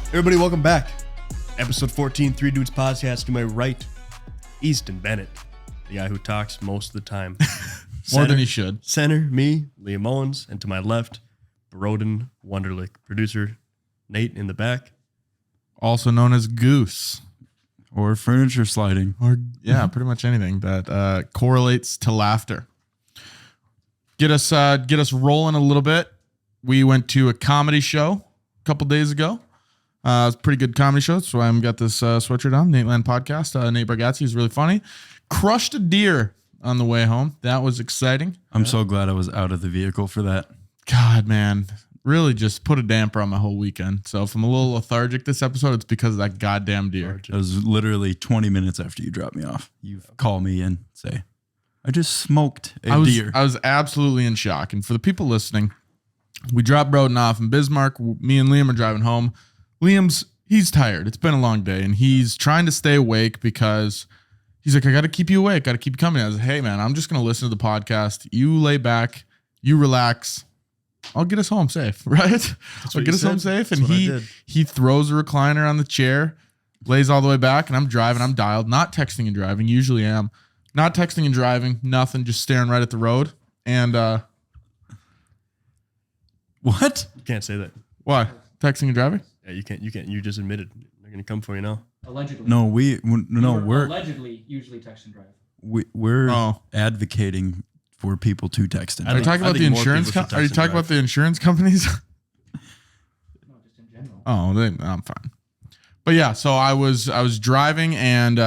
Everybody, welcome back. Episode 14, Three Dudes Podcast. To my right, Easton Bennett, the guy who talks most of the time. More than he should. Center, me, Liam Owens, and to my left, Broden Wunderlich. Producer, Nate in the back. Also known as Goose. Or furniture sliding. Or yeah, pretty much anything that correlates to laughter. Get us rolling a little bit. We went to a comedy show a couple days ago. It was a pretty good comedy show. That's why I've got this sweatshirt on. Nate Land Podcast. Nate Bargatze is really funny. Crushed a deer on the way home. That was exciting. I'm so glad I was out of the vehicle for that. God, man. Really just put a damper on my whole weekend. So if I'm a little lethargic this episode, it's because of that goddamn deer. It was literally 20 minutes after you dropped me off. You call me and say, I just smoked a deer. I was absolutely in shock. And for the people listening, we dropped Broden off in Bismarck. Me and Liam are driving home. He's tired. It's been a long day, and he's trying to stay awake because he's like, I got to keep you awake. Got to keep you coming. I was like, hey, man, I'm just going to listen to the podcast. You lay back. You relax. I'll get us home safe, right? I'll get us home safe. And he throws a recliner on the chair, lays all the way back, and I'm driving. I'm dialed, not texting and driving. Usually am. Not texting and driving. Nothing. Just staring right at the road. And what? You can't say that. Why? Texting and driving? Yeah, you can't. You just admitted. They're going to come for you now. Allegedly. No, we're allegedly usually text and drive. We're advocating for people to text and Are you drive. talking about the insurance? Are you talking about the insurance companies? No, just in general. Oh, then I'm fine. But yeah, so I was driving and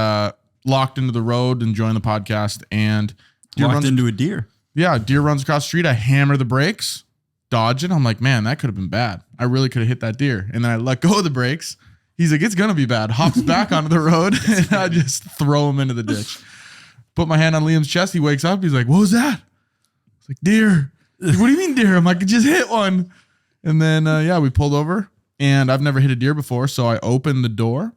locked into the road, enjoying the podcast, and Locked into a deer. Yeah, deer runs across the street. I hammer the brakes, dodge it. I'm like, man, that could have been bad. I really could have hit that deer. And then I let go of the brakes. He's like, it's gonna be bad. Hops back onto the road, and I just throw him into the ditch. Put my hand on Liam's chest. He wakes up. He's like, what was that? It's like, deer. He's like, what do you mean deer? I'm like, I just hit one. And then, we pulled over. And I've never hit a deer before. So I opened the door.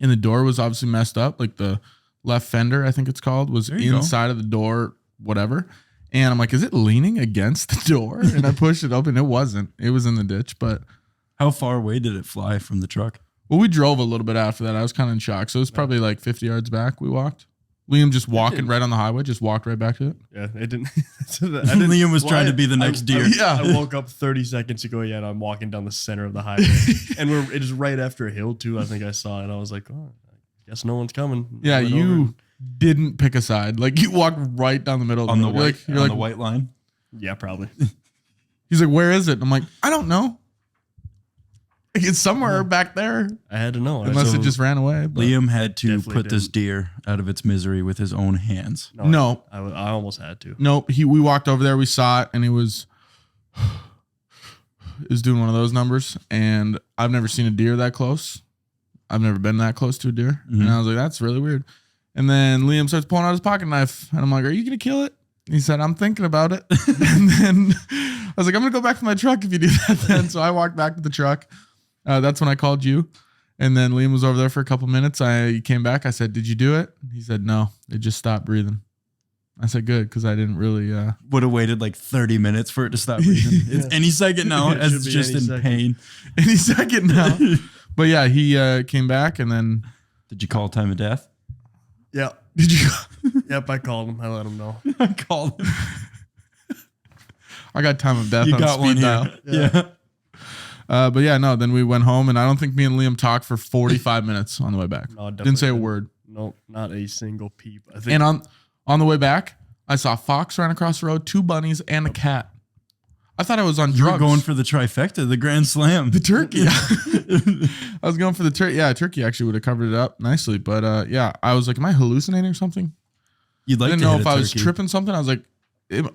And the door was obviously messed up. Like the left fender, I think it's called, was inside of the door, whatever. And I'm like, is it leaning against the door? And I pushed it open. It wasn't. It was in the ditch. But how far away did it fly from the truck? Well, we drove a little bit after that. I was kind of in shock. So it was probably like 50 yards back we walked. Liam just walking right on the highway, just walked right back to it. Yeah, it didn't. Liam was trying to be the next deer. I woke up 30 seconds ago. Yeah, and I'm walking down the center of the highway. And it is right after a hill, too. I think I saw it. And I was like, oh, I guess no one's coming. Yeah, you didn't pick a side. Like, you walked right down the middle. On the road. White line? Yeah, probably. He's like, where is it? I'm like, I don't know. It's somewhere back there. I had to know. Unless it just ran away. But Liam had to put this deer out of its misery with his own hands. No. I almost had to. Nope. We walked over there. We saw it, and he was doing one of those numbers. And I've never seen a deer that close. I've never been that close to a deer. Mm-hmm. And I was like, that's really weird. And then Liam starts pulling out his pocket knife. And I'm like, are you going to kill it? And he said, I'm thinking about it. And then I was like, I'm going to go back to my truck if you do that then. So I walked back to the truck. That's when I called you. And then Liam was over there for a couple minutes. He came back. I said, did you do it? He said, no, it just stopped breathing. I said, good, because I didn't really... Would have waited like 30 minutes for it to stop breathing. Yeah. It's any second now, as it's just in pain. Any second now. But yeah, he came back, and then... Did you call time of death? Yeah. Did you? Yep, I called him. I let him know. I called him. I got time of death you on got speed one dial. here. Yeah. But yeah, no, then we went home, and I don't think me and Liam talked for 45 minutes on the way back. No, didn't say a word. Nope, not a single peep. I think. And on the way back, I saw a fox ran across the road, 2 bunnies, and a cat. I thought I was on drugs. You were going for the trifecta, the grand slam. The turkey. I was going for the turkey. Yeah, turkey actually would have covered it up nicely. But yeah, I was like, am I hallucinating or something? You'd like I didn't to know hit if I was tripping something. I was like,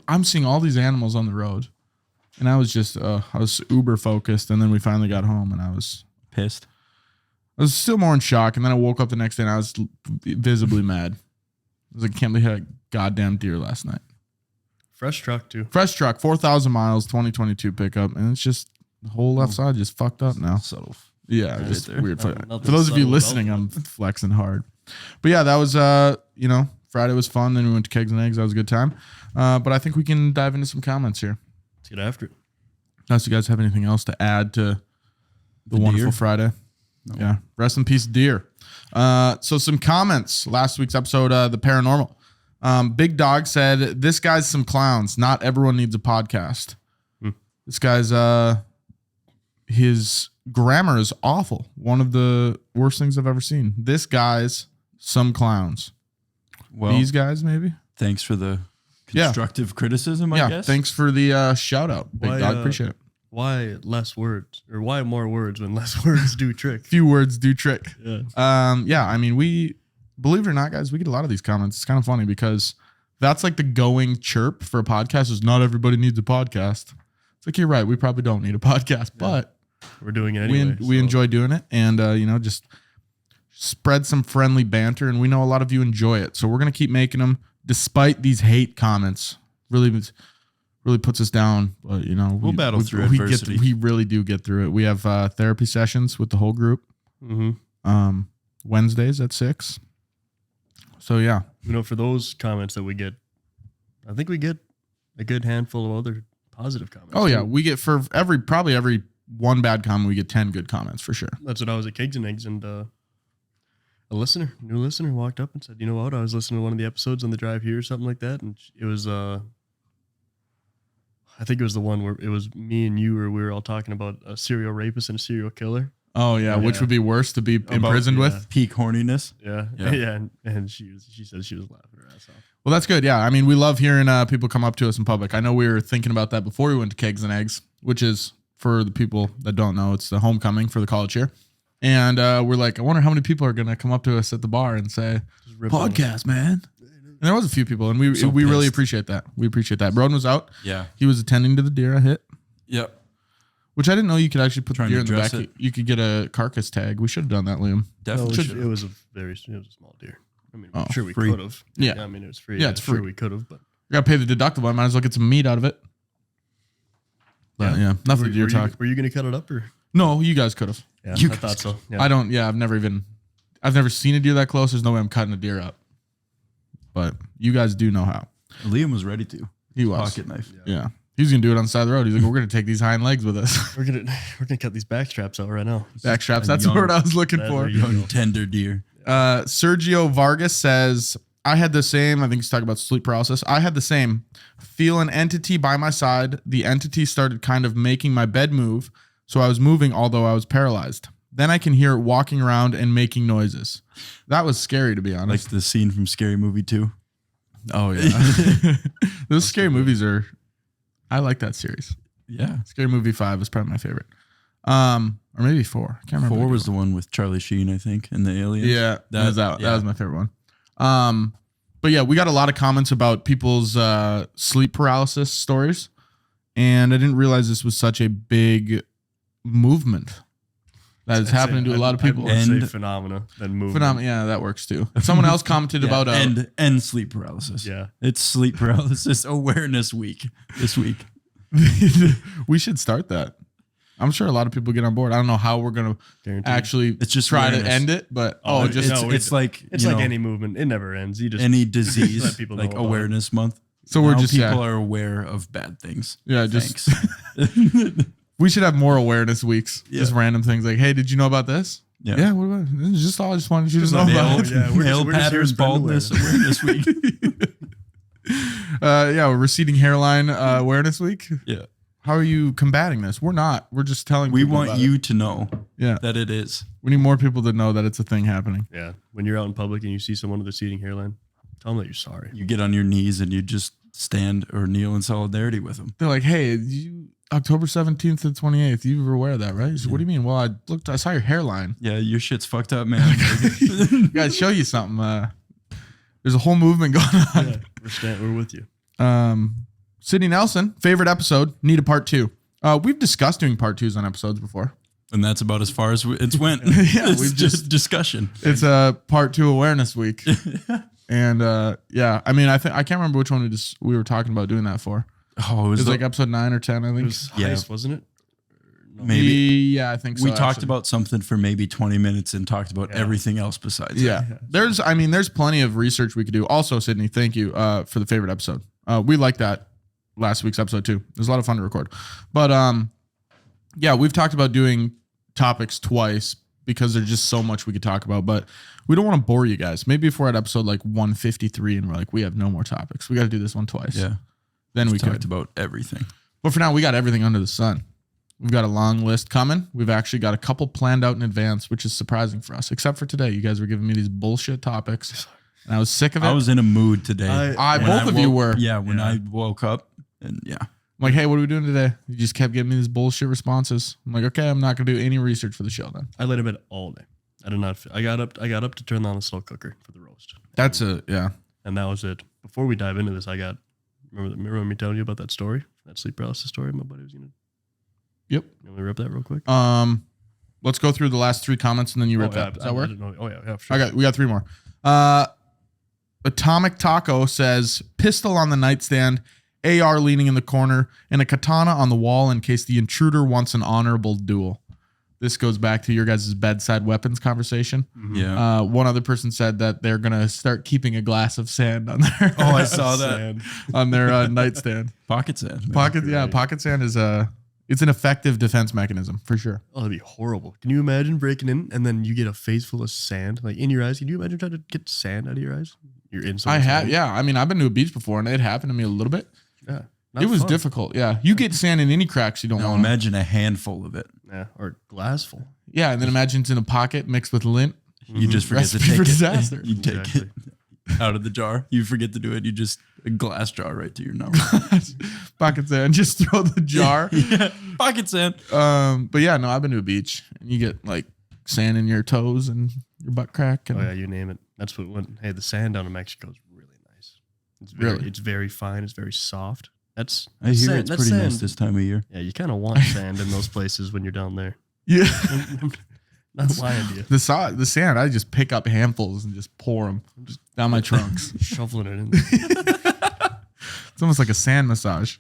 I'm seeing all these animals on the road. And I was just, I was uber focused. And then we finally got home, and I was pissed. I was still more in shock. And then I woke up the next day, and I was visibly mad. I was like, I can't believe I had a goddamn deer last night. Fresh truck, too. Fresh truck, 4,000 miles, 2022 pickup. And it's just, the whole left side just fucked up now. Subtle. Yeah, Right just there. weird. For those of you listening, I'm flexing hard. But yeah, that was, Friday was fun. Then we went to Kegs and Eggs. That was a good time. But I think we can dive into some comments here. Let's get after it. Unless you guys have anything else to add to The Wonderful deer? Friday. Yeah. Rest in peace, deer. So some comments. Last week's episode, the paranormal. Big Dog said, "This guy's some clowns. Not everyone needs a podcast." This guy's his grammar is awful. One of the worst things I've ever seen. This guy's some clowns. Well, These guys, maybe. thanks for the Yeah. constructive criticism, I Yeah. guess. Thanks for the shout out, Big Why, Dog. Appreciate it. Why less words, or why more words when less words do trick? Few words do trick. Yeah. Yeah, I mean, we believe it or not, guys, we get a lot of these comments. It's kind of funny because that's like the going chirp for a podcast is not everybody needs a podcast. It's like, you're right. We probably don't need a podcast, but We're doing it anyway. we enjoy doing it and, just spread some friendly banter. And we know a lot of you enjoy it. So we're going to keep making them despite these hate comments. Really puts us down. But, We'll battle through adversity. We really do get through it. We have therapy sessions with the whole group. Wednesdays at 6. So yeah, For those comments that we get, I think we get a good handful of other positive comments. oh yeah, too. we get for probably every one bad comment, we get 10 good comments for sure. That's what I was at Kegs and Eggs, and a new listener, walked up and said, "You know what? I was listening to one of the episodes on the drive here, or something like that, and it was I think it was the one where it was me and you, where we were all talking about a serial rapist and a serial killer." Oh yeah, which Yeah. would be worse to be imprisoned yeah. with? Peak horniness. Yeah, Yeah. yeah, and she said she was laughing her ass off. Well, that's good. Yeah, I mean, we love hearing people come up to us in public. I know we were thinking about that before we went to Kegs and Eggs, which is, for the people that don't know, it's the homecoming for the college year. And we're like, I wonder how many people are gonna come up to us at the bar and say, Just rip on us. "Podcast, man." And there was a few people, and we So really pissed. appreciate that. We appreciate that. Broden was out. Yeah. He was attending to the deer I hit. Yep. Which I didn't know you could actually put the Trying deer to in the dress back. it. You could get a carcass tag. We should have done that, Liam. No, Definitely should. it was a small deer. I mean, I'm Oh, sure we free. could have. Yeah. I mean, it was free. Yeah, it's Sure free. we could have, but You gotta pay the deductible. I might as well get some meat out of it. But yeah, enough of the deer talk. Were you going to cut it up, or? No, you guys could have. Yeah, You I thought so. Yeah. I don't. Yeah, I've never seen a deer that close. There's no way I'm cutting a deer up. But you guys do know how. Liam was ready to. He was. Pocket knife. Yeah. He's gonna do it on the side of the road. He's like, we're gonna take these hind legs with us. We're gonna cut these back straps out right now. Back straps. a That's the young- word I was looking That's for. a young- Young tender deer. Sergio Vargas says, I had the same. I think he's talking about sleep paralysis. I had the same. Feel an entity by my side. The entity started kind of making my bed move. So I was moving, although I was paralyzed. Then I can hear it walking around and making noises. That was scary, to be Like honest. the scene from Scary Movie 2. Oh, yeah. Those scary movies are, I like that series. Yeah. Scary Movie 5 is probably my favorite. Or maybe 4. I can't remember. 4 was the one with Charlie Sheen, I think, and the aliens. Yeah, that was out. yeah. That was my favorite one. But yeah, we got a lot of comments about people's sleep paralysis stories, and I didn't realize this was such a big movement that is happening to a lot of people. I'd say And- phenomena than movement. Phenomenal. Yeah, that works too. Someone else commented about and sleep paralysis. Yeah. It's sleep paralysis awareness week this week. we should start that. I'm sure a lot of people get on board. I don't know how we're gonna Guaranteed. actually It's just try awareness. to end it, but It's like It's you like know, any movement. It never ends. You just any let disease, people like know about it. awareness month. so we're Now just people are aware of bad things. Yeah, just- Thanks. we should have more awareness weeks. Yeah. Just random things like, hey, did you know about this? Yeah. What about it? This is just all I just wanted you to Just know not about. nail- yeah, we're Male just here pattern spreading baldness awareness week. Receding hairline awareness week. Yeah. How are you combating this? We're not. We're just telling We people want about you it. to know Yeah. that it is. We need more people to know that it's a thing happening. Yeah. When you're out in public and you see someone with a receding hairline, tell them that you're sorry. You get on your knees and you just stand or kneel in solidarity with them. They're like, hey, you October 17th to the 28th, you were aware of that, right? He's like, what do you mean? Well, I saw your hairline. Yeah, your shit's fucked up, man. Gotta show you something. There's a whole movement going on. Yeah, we're with you. Sydney Nelson, favorite episode, need a part 2. We've discussed doing part 2s on episodes before. And that's about as far as it's went. Yeah, It's we've just just- discussion. It's a part 2 awareness week. And I mean, I can't remember which one we were talking about doing that for. Oh, it It was was the- like episode 9 or 10, I It think. was Yeah. heist, wasn't it? No. Maybe. Yeah, I think so. we talked actually. about something for maybe 20 minutes and talked about Yeah. everything else besides Yeah. that. There's plenty of research we could do. Also, Sydney, thank you for the favorite episode. We liked that last week's episode too. It was a lot of fun to record. But we've talked about doing topics twice because there's just so much we could talk about. But we don't want to bore you guys. Maybe if we're at episode like 153 and we're like, we have no more topics, we got to do this one twice. Yeah. Then we talked could. about everything. But for now, we got everything under the sun. We've got a long list coming. We've actually got a couple planned out in advance, which is surprising for us. Except for today, you guys were giving me these bullshit topics, and I was sick of it. I was in a mood today. Both of you were. Yeah, when I woke up, and yeah. I'm like, hey, what are we doing today? You just kept giving me these bullshit responses. I'm like, okay, I'm not gonna do any research for the show then. I laid in bed all day. I did not. I got up to turn on the slow cooker for the roast. That's yeah. And that was it. Before we dive into this, remember me telling you about that story, that sleep paralysis story my buddy was gonna. Yep. You want me to rip that real quick? Let's go through the last 3 comments and then you rip that. Does that work? Yeah, sure. We got 3 more. Atomic Taco says pistol on the nightstand, AR leaning in the corner, and a katana on the wall in case the intruder wants an honorable duel. This goes back to your guys' bedside weapons conversation. Mm-hmm. Yeah. One other person said that they're gonna start keeping a glass of sand on their Oh, I saw that. on their nightstand. Pocket sand. Pocket sand is it's an effective defense mechanism for sure. Oh, that'd be horrible. Can you imagine breaking in and then you get a face full of sand like in your eyes? Can you imagine trying to get sand out of your eyes? You're in. I have, yeah. I mean, I've been to a beach before and it happened to me a little bit. Yeah. It was fun. difficult. Yeah. You get sand in any cracks you don't Now want. imagine a handful of it. Yeah. Or glass full. Yeah. And then imagine it's in a pocket mixed with lint. You just forget Recipe to take for it. disaster. You take Exactly. it out of the jar. You forget to do it. You just a glass jar right to your nose. Pocket sand. Just throw the jar. Yeah. Pocket sand. But yeah, no, I've been to a beach and you get like sand in your toes and your butt crack. And Oh yeah, you name it. That's what went. Hey, the sand down in Mexico is really nice. It's very fine. It's very soft. I that's hear sand- it's that's pretty nice sand. this time of year. Yeah, you kind of want sand in those places when you're down there. Yeah. Not lying to you. The sand, I just pick up handfuls and just pour them just down my trunks. Shoveling it in there. It's almost like a sand massage.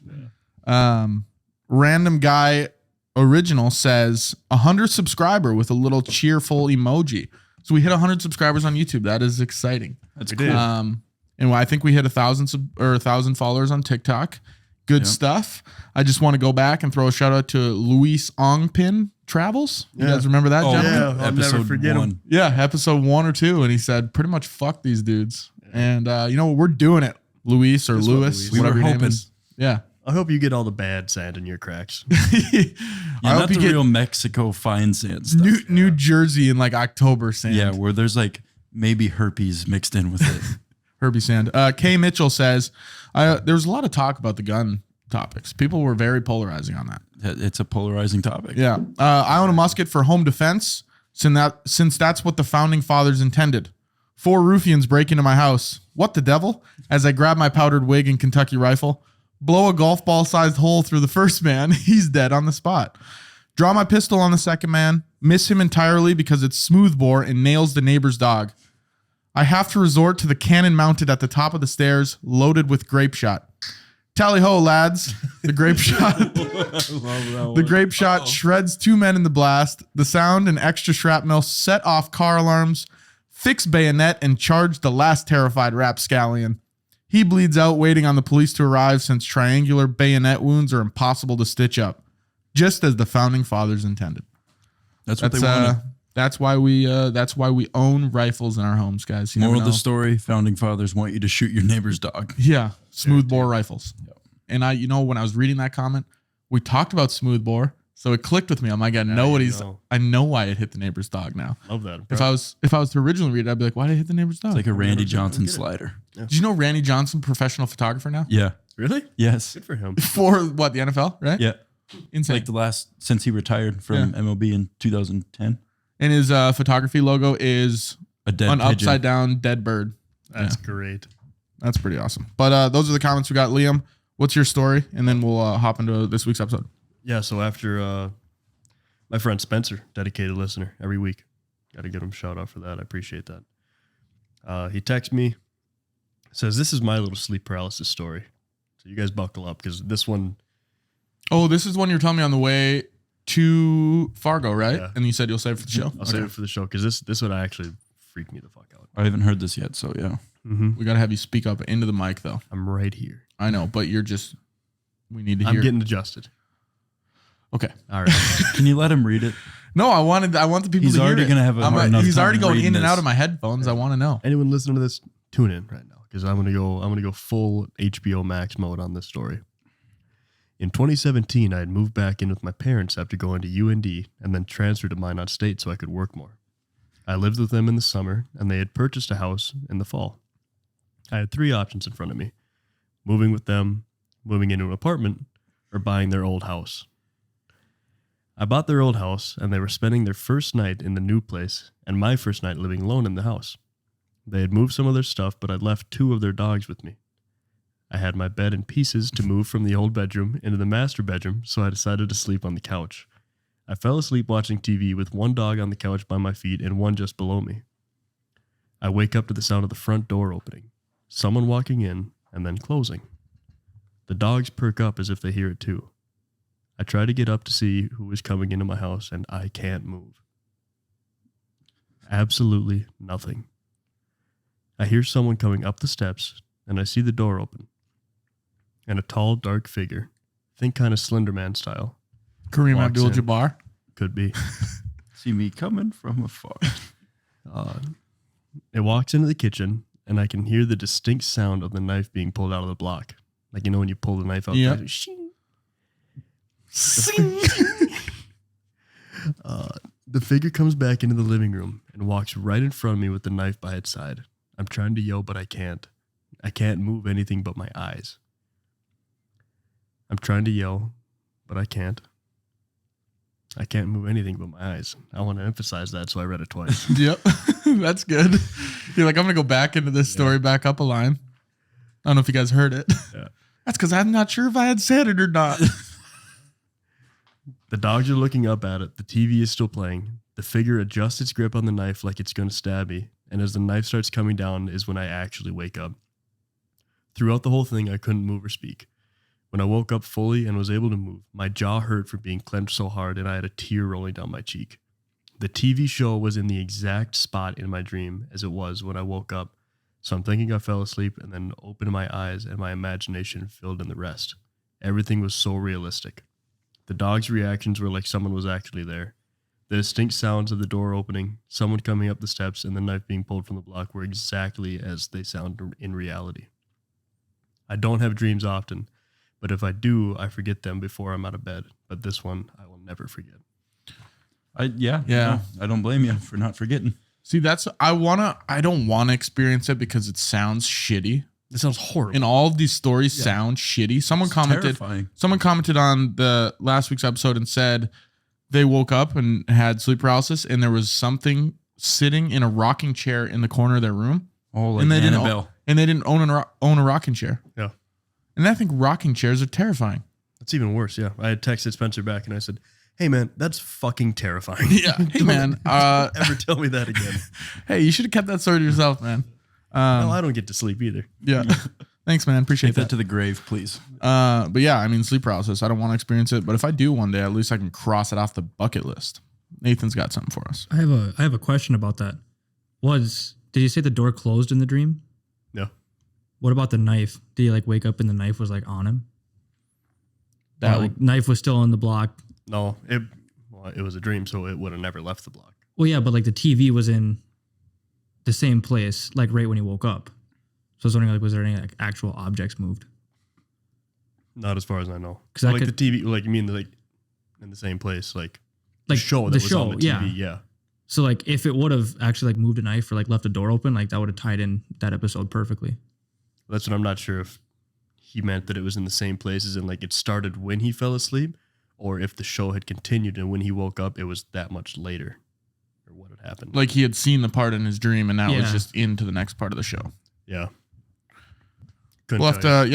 Random guy original says 100 subscriber with a little cheerful emoji. So we hit 100 subscribers on YouTube. That is exciting. That's We cool. did. And I think we hit 1,000 followers on TikTok. Good stuff. I just want to go back and throw a shout out to Luis Ongpin Travels. You Yeah. guys remember that Oh, gentleman? yeah. I'll never forget him. Yeah, episode 1 or 2, and he said pretty much fuck these dudes. And you know what? We're doing it, Luis or That's what Lewis, Luis- We whatever were your name hoping. is. Yeah. I hope you get all the bad sand in your cracks. Yeah, I not hope you the get real Mexico fine sand stuff. New Jersey in like October sand. Yeah, where there's like maybe herpes mixed in with it. Herbie Sand. Kay Mitchell says there was a lot of talk about the gun topics. People were very polarizing on that. It's a polarizing topic. Yeah. I own a musket for home defense since that's what the founding fathers intended. 4 ruffians break into my house. What the devil? As I grab my powdered wig and Kentucky rifle, blow a golf ball sized hole through the first man. He's dead on the spot. Draw my pistol on the second man, miss him entirely because it's smoothbore and nails the neighbor's dog. I have to resort to the cannon mounted at the top of the stairs, loaded with grape shot. Tally ho, lads. The grape shot. The grape shot shreds 2 men in the blast. The sound and extra shrapnel set off car alarms, fix bayonet, and charge the last terrified rapscallion. He bleeds out, waiting on the police to arrive since triangular bayonet wounds are impossible to stitch up, just as the founding fathers intended. That's what they wanted. That's why we own rifles in our homes, guys. You never Moral of the know. story: founding fathers want you to shoot your neighbor's dog. Yeah, smoothbore rifles. And when I was reading that comment, we talked about smoothbore, so it clicked with me. I'm like, I know why it hit the neighbor's dog now. Love that. If I was to originally read it, I'd be like, why did it hit the neighbor's dog? It's like a Randy never- Johnson I get it. slider. Did you know Randy Johnson, professional photographer now? Yeah. Really? Yes. Good for him. For what, the NFL, right? Yeah. Insane. Like the last since he retired from MLB in 2010. And his photography logo is A dead an pigeon. upside down dead bird. That's great. That's pretty awesome. But those are the comments we got. Liam, what's your story? And then we'll hop into this week's episode. Yeah. So after my friend Spencer, dedicated listener every week, got to give him a shout out for that. I appreciate that. He texts me, says, "This is my little sleep paralysis story." So you guys buckle up because this one. Oh, this is one you're telling me on the way to Fargo, right? Yeah. And you said you'll save it for the show. I'll save it for the show because this would actually freak me the fuck out. I haven't heard this yet, so yeah. Mm-hmm. We gotta have you speak up into the mic, though. I'm right here. I know, but we need to I'm hear. getting adjusted. Okay. All right. Can you let him read it? No, I want the people He's to hear already it. gonna have a hard enough He's time already going reading in and this. out of my headphones. I want to know. Anyone listening to this, tune in right now because I'm gonna go full HBO Max mode on this story. In 2017, I had moved back in with my parents after going to UND and then transferred to Minot State so I could work more. I lived with them in the summer, and they had purchased a house in the fall. I had 3 options in front of me: moving with them, moving into an apartment, or buying their old house. I bought their old house, and they were spending their first night in the new place and my first night living alone in the house. They had moved some of their stuff, but I'd left 2 of their dogs with me. I had my bed in pieces to move from the old bedroom into the master bedroom, so I decided to sleep on the couch. I fell asleep watching TV with 1 dog on the couch by my feet and 1 just below me. I wake up to the sound of the front door opening, someone walking in and then closing. The dogs perk up as if they hear it too. I try to get up to see who is coming into my house, and I can't move. Absolutely nothing. I hear someone coming up the steps, and I see the door open. And a tall, dark figure, think kind of Slender Man style, Kareem walks in. Abdul-Jabbar. Could be. See me coming from afar. It walks into the kitchen, and I can hear the distinct sound of the knife being pulled out of the block. Like, you know when you pull the knife out? Yep. Like, shing. The figure comes back into the living room and walks right in front of me with the knife by its side. I'm trying to yell, but I can't. I can't move anything but my eyes. I'm trying to yell, but I can't. I can't move anything but my eyes. I want to emphasize that, so I read it twice. Yep. That's good. You're like, I'm going to go back into this story, back up a line. I don't know if you guys heard it. Yeah. That's because I'm not sure if I had said it or not. The dogs are looking up at it. The TV is still playing. The figure adjusts its grip on the knife like it's going to stab me. And as the knife starts coming down is when I actually wake up. Throughout the whole thing, I couldn't move or speak. When I woke up fully and was able to move, my jaw hurt from being clenched so hard and I had a tear rolling down my cheek. The TV show was in the exact spot in my dream as it was when I woke up. So I'm thinking I fell asleep and then opened my eyes and my imagination filled in the rest. Everything was so realistic. The dog's reactions were like someone was actually there. The distinct sounds of the door opening, someone coming up the steps, and the knife being pulled from the block were exactly as they sound in reality. I don't have dreams often, but if I do, I forget them before I'm out of bed. But this one, I will never forget. Yeah. No, I don't blame you for not forgetting. See, I don't want to experience it because it sounds shitty. This sounds horrible. And all of these stories sound shitty. Someone Terrifying. commented on the last week's episode and said they woke up and had sleep paralysis and there was something sitting in a rocking chair in the corner of their room. Oh, like and they Annabelle. didn't own a rocking chair. Yeah. And I think rocking chairs are terrifying. That's even worse, yeah. I had texted Spencer back and I said, hey, man, that's fucking terrifying. Yeah. Hey, man. Don't ever tell me that again. Hey, you should have kept that story to yourself, man. No, I don't get to sleep either. Yeah. Thanks, man. Appreciate Take that that. to the grave, please. But yeah, I mean, sleep paralysis. I don't want to experience it, but if I do one day, at least I can cross it off the bucket list. Nathan's got something for us. I have a question about that. Did you say the door closed in the dream? No. What about the knife? Did you wake up and the knife was on him? That Or, knife was still on the block. No, it was a dream, so it would have never left the block. Well, yeah, but the TV was in the same place, right when he woke up. So I was wondering, was there any actual objects moved? Not as far as I know. 'Cause I the could- TV, you mean in the same place, the show that the was show, on the TV, yeah. So if it would have actually moved a knife or left a door open, that would have tied in that episode perfectly. That's what I'm not sure if he meant that it was in the same places and it started when he fell asleep, or if the show had continued and when he woke up it was that much later, or what had happened. Like he had seen the part in his dream and that was Yeah. just into the next part of the show. Yeah. We'll have to,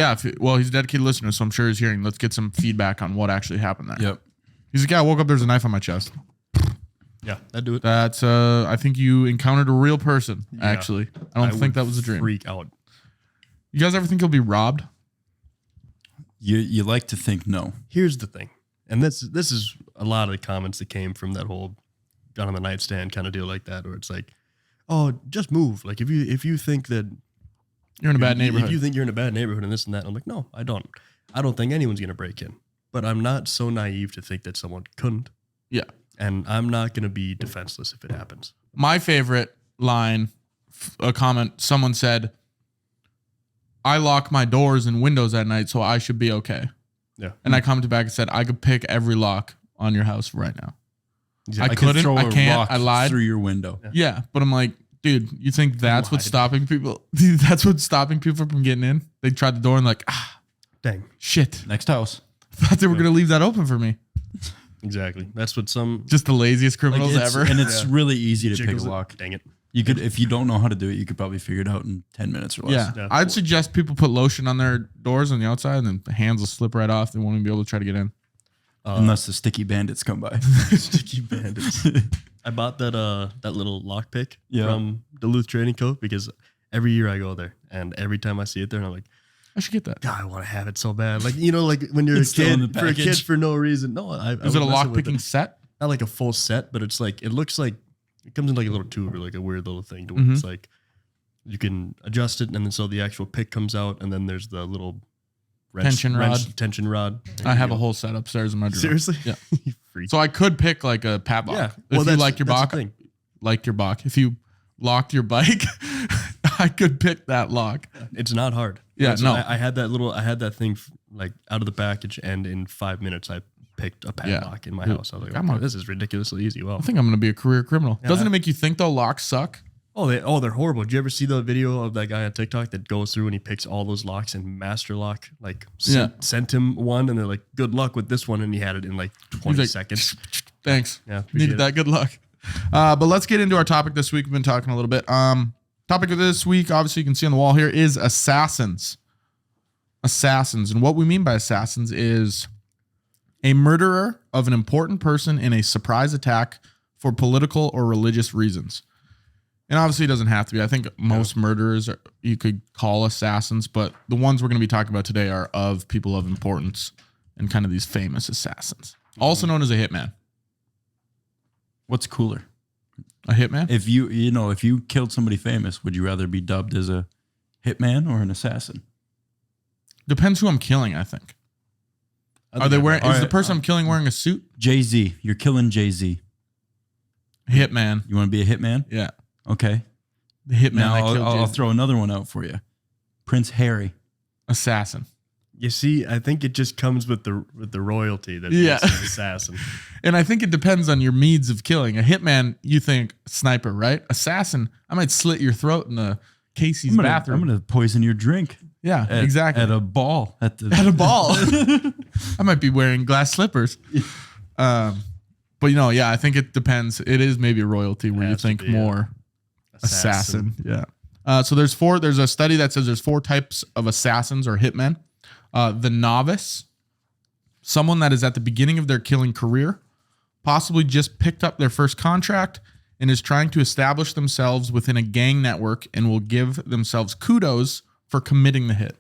he's a dedicated listener, so I'm sure he's hearing. Let's get some feedback on what actually happened there. Yep. He's like, yeah, I woke up, there's a knife on my chest. Yeah, that'd do it. That's, I think you encountered a real person, Yeah. actually. I don't think would that was a dream. Freak out. You guys ever think you'll be robbed? You like to think no. Here's the thing, and this is a lot of the comments that came from that whole gun on the nightstand kind of deal like that, where it's oh, just move. If you think that You're in a bad neighborhood. if you think you're in a bad neighborhood and this and that, I'm no, I don't. I don't think anyone's gonna break in, but I'm not so naive to think that someone couldn't. Yeah. and I'm not gonna be defenseless if it happens. My favorite line, a comment, someone said, I lock my doors and windows at night, so I should be okay. Yeah. And I commented back and said, I could pick every lock on your house right now. I could couldn't, throw I a can't, rock I lied. through your window. Yeah, but I'm like, dude, you think that's what's lied. stopping people? Dude, that's what's stopping people from getting in? They tried the door and like, Dang. shit. Next house. Thought they were going to leave that open for me. Exactly. That's what some Just the laziest criminals ever. And it's really easy to pick a jiggles it. lock. Dang it. You could, if you don't know how to do it, you could probably figure it out in 10 minutes or less. Yeah. Yeah. I'd suggest people put lotion on their doors on the outside and then the hands will slip right off. They won't even be able to try to get in. Unless the sticky bandits come by. Sticky bandits. I bought that little lockpick Yeah. from Duluth Trading Co. because every year I go there, and every time I see it there, I'm like, I should get that. God, I want to have it so bad. Like, you know, like when you're It's a still in kid the for a kid package. for no reason. No, I Is it a was messing with lockpicking set? Not like a full set, but it's like, it looks like it comes in like a little tube or like a weird little thing to where it's like you can adjust it, and then so the actual pick comes out, and then there's the little Tension rod. tension rod. I have a whole set upstairs in my drawer. Seriously? Yeah. You freak. So I could pick like a padlock. Yeah. If you like your that's the bike, thing. like your bike. If you locked your bike, I could pick that lock. It's not hard. Yeah, And so no. I had that thing like out of the package, and in 5 minutes I picked a padlock in my house. I was like, I'm okay, a- this is ridiculously easy. Well, I think I'm going to be a career criminal. Yeah. Doesn't it make you think though locks suck? they're horrible. Did you ever see the video of that guy on TikTok that goes through and he picks all those locks and master lock like sent him one, and they're like, good luck with this one, and he had it in like 20 like, seconds. Thanks. Yeah, appreciate Needed that. Good luck. But let's get into our topic this week. We've been talking a little bit. Topic of this week, obviously you can see on the wall here, is assassins. Assassins. And what we mean by assassins is a murderer of an important person in a surprise attack for political or religious reasons. And obviously it doesn't have to be. I think most murderers you could call assassins, but the ones we're going to be talking about today are of people of importance and kind of these famous assassins. Also known as a hitman. What's cooler? A hitman? If you killed somebody famous, would you rather be dubbed as a hitman or an assassin? Depends who I'm killing, I think. Are they wearing? Is the person I'm killing wearing a suit? Jay-Z. You're killing Jay-Z. Hitman. You want to be a hitman? Yeah. Okay. The hitman Now that killed I'll Jay-Z. throw another one out for you. Prince Harry. Assassin. You see, I think it just comes with the royalty that Yeah. makes an assassin. And I think it depends on your means of killing. A hitman, you think sniper, right? Assassin, I might slit your throat in the Casey's bathroom. I'm gonna poison your drink. Yeah, At, exactly. At a ball. At a ball. I might be wearing glass slippers. But I think it depends. It is maybe a royalty where you has to think be, more assassin. Yeah. So there's a study that says there's 4 types of assassins or hitmen. The novice, someone that is at the beginning of their killing career, possibly just picked up their first contract and is trying to establish themselves within a gang network and will give themselves kudos for committing the hit.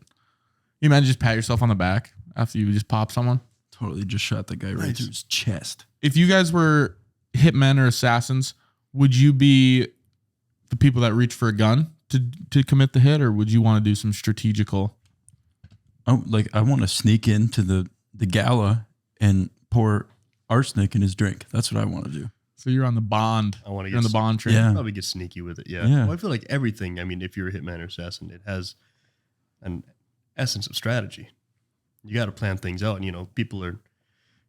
You imagine just pat yourself on the back after you just pop someone? Totally just shot the guy right Nice. through his chest. If you guys were hitmen or assassins, would you be the people that reach for a gun to commit the hit, or would you want to do some strategical? I want to sneak into the gala and pour arsenic in his drink. That's what I want to do. So you're on the bond. I want to You're on the bond train. Yeah. Probably get sneaky with it. Yeah. Yeah. Well, I feel like everything, I mean, if you're a hitman or assassin, it has an essence of strategy. You got to plan things out. And, people are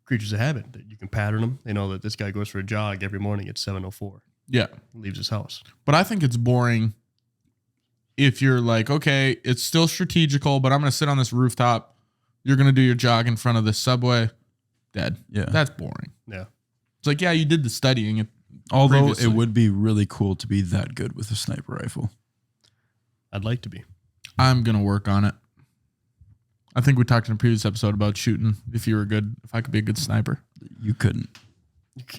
creatures of habit. That you can pattern them. They know that this guy goes for a jog every morning at 7:04, Yeah. leaves his house. But I think it's boring if you're like, okay, it's still strategical, but I'm going to sit on this rooftop. You're going to do your jog in front of the subway. Dead. Yeah. That's boring. Yeah. It's like, yeah, you did the studying. Although previously. it would be really cool to be that good with a sniper rifle. I'd like to be. I'm going to work on it. I think we talked in a previous episode about shooting if I could be a good sniper. You couldn't.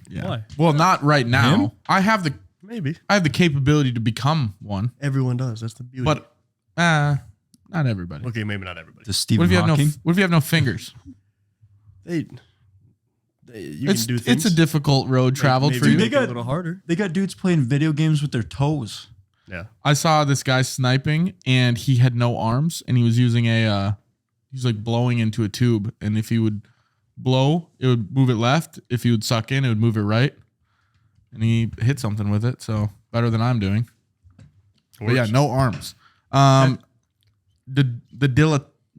Yeah. Why? Well, not right now. Him? I have Maybe. the capability to become one, Everyone does. That's the beauty. but not everybody. okay, maybe not everybody. The What Stephen if you have Hawking. what if you have no fingers? You can do things. It's a difficult road traveled Maybe for you. make it a little harder. They got dudes playing video games with their toes. Yeah. I saw this guy sniping and he had no arms and he was using he's like blowing into a tube, and if he would blow, it would move it left. If he would suck in, it would move it right. And he hit something with it, so better than I'm doing. But yeah, no arms. The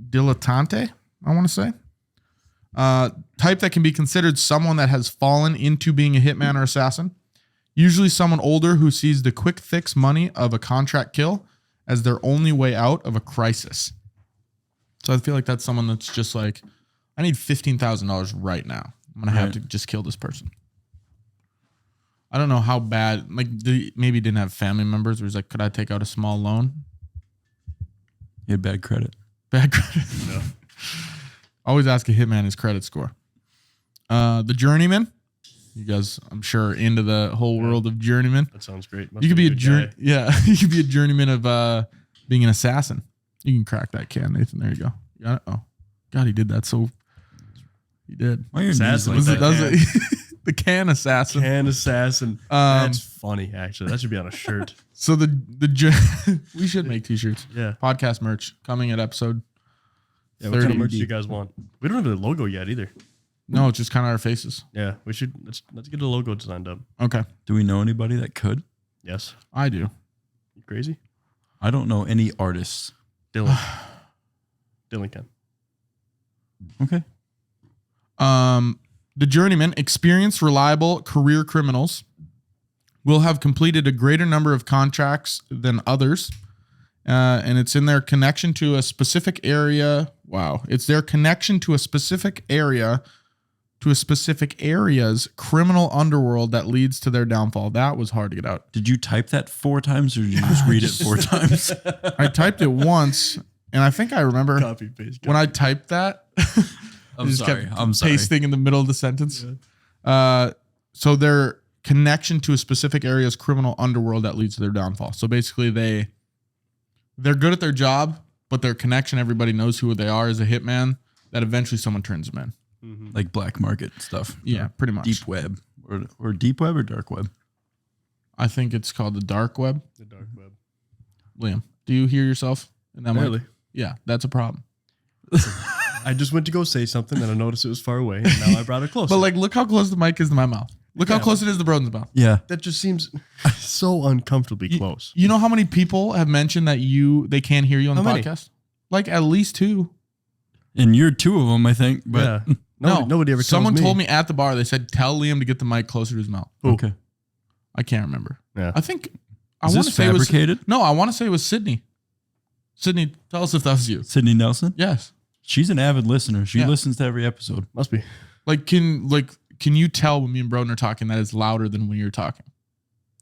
dilettante, I want to say. Type that can be considered someone that has fallen into being a hitman or assassin. Usually someone older who sees the quick fix money of a contract kill as their only way out of a crisis. So I feel like that's someone that's just like, I need $15,000 right now. I'm going to have to just kill this person. I don't know how bad, like maybe didn't have family members where he's like, could I take out a small loan? He had bad credit. Bad credit. Yeah. Always ask a hitman his credit score. The journeyman. You guys, I'm sure, are into the whole world of journeyman. That sounds great. You could be a you could be a journeyman of being an assassin. You can crack that can, Nathan. There you go. You got it. Oh, God, he did that. So he did. Why are your knees Assassin. like Was it, that? that was it. The can assassin. Can assassin. That's funny, actually. That should be on a shirt. So we should make t-shirts. Yeah. Podcast merch coming at episode. Yeah, what kind 30. of merch do you guys want? We don't have a logo yet either. No, it's just kind of our faces. Yeah, we should. Let's get a logo designed up. Okay, Do we know anybody that could? Yes. I do. You crazy? I don't know any artists. Dylan. Dylan can. Okay. The journeyman, experienced, reliable career criminals, will have completed a greater number of contracts than others. And it's in their connection to a specific area. Wow. It's their connection to a specific area, to a specific area's criminal underworld that leads to their downfall. That was hard to get out. Did you type that 4 times or did you just read it 4 times? I typed it once, and I think I remember Copy paste. when I typed that. I'm just sorry. kept I'm sorry. pasting in the middle of the sentence. So their connection to a specific area's criminal underworld that leads to their downfall. So basically they're good at their job, but their connection, everybody knows who they are as a hitman, that eventually someone turns them in. Like black market stuff. Yeah, pretty much. Deep web. Or deep web or dark web? I think it's called the dark web. The dark web. Liam, do you hear yourself in that mic? Really? Yeah, that's a problem. I just went to go say something and I noticed it was far away, and now I brought it closer. But like, look how close the mic is to my mouth. Look how close it is to Broden's mouth. Yeah. that just seems so uncomfortably close. You know how many people have mentioned that they can't hear you on How the many? podcast? Like at least 2. And you're 2 of them, I think. But yeah. Nobody ever. Someone tells told me at the bar, they said, tell Liam to get the mic closer to his mouth. okay. I can't remember. Yeah. I think I Is want this to say it was fabricated? No, I want to say it was Sydney. Sydney, tell us if that was you. Sydney Nelson? Yes. She's an avid listener. She Yeah. listens to every episode. Must be. Like can you tell when me and Broden are talking that it's louder than when you're talking?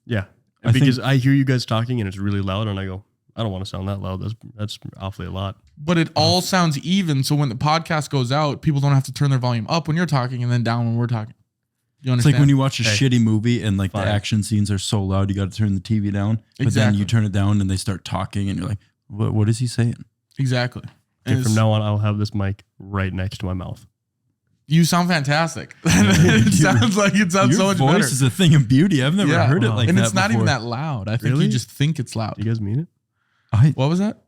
Yeah. I Because I hear you guys talking and it's really loud, and I go, I don't want to sound that loud. That's awfully a lot. But it all sounds even, so when the podcast goes out, people don't have to turn their volume up when you're talking and then down when we're talking. You It's understand? like when you watch a Hey. shitty movie and like Fine. the action scenes are so loud, you got to turn the TV down. But then Exactly. you turn it down and they start talking and you're like, what is he saying? Exactly. Okay, And from now on, I'll have this mic right next to my mouth. you sound fantastic. It sounds like it sounds Your so much voice better. is a thing of beauty. I've never Yeah. heard it Wow. like and that it's not even before. that loud. I think Really? you just think it's loud. Do you guys mean it? What was that?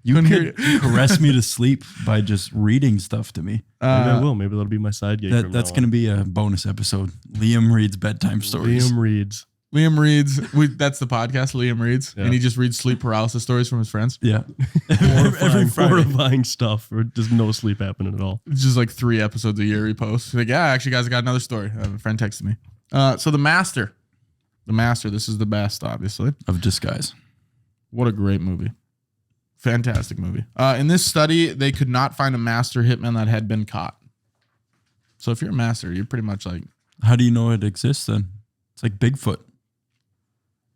You couldn't could hear caress me to sleep by just reading stuff to me. Maybe I will. Maybe that'll be my side gig. That's going to be a bonus episode. Liam reads bedtime stories. Liam reads. Liam reads. That's the podcast. Liam reads, Yeah. and he just reads sleep paralysis stories from his friends. Yeah. Horrifying, Friday. horrifying stuff, or just no sleep happening at all. It's just like 3 episodes a year he posts. Like, yeah, actually, guys, I got another story. A friend texted me. So the Master. This is the best, obviously. Of disguise. What a great movie. Fantastic movie. In this study, they could not find a master hitman that had been caught. So if you're a master, you're pretty much like, How do you know it exists then? It's like Bigfoot.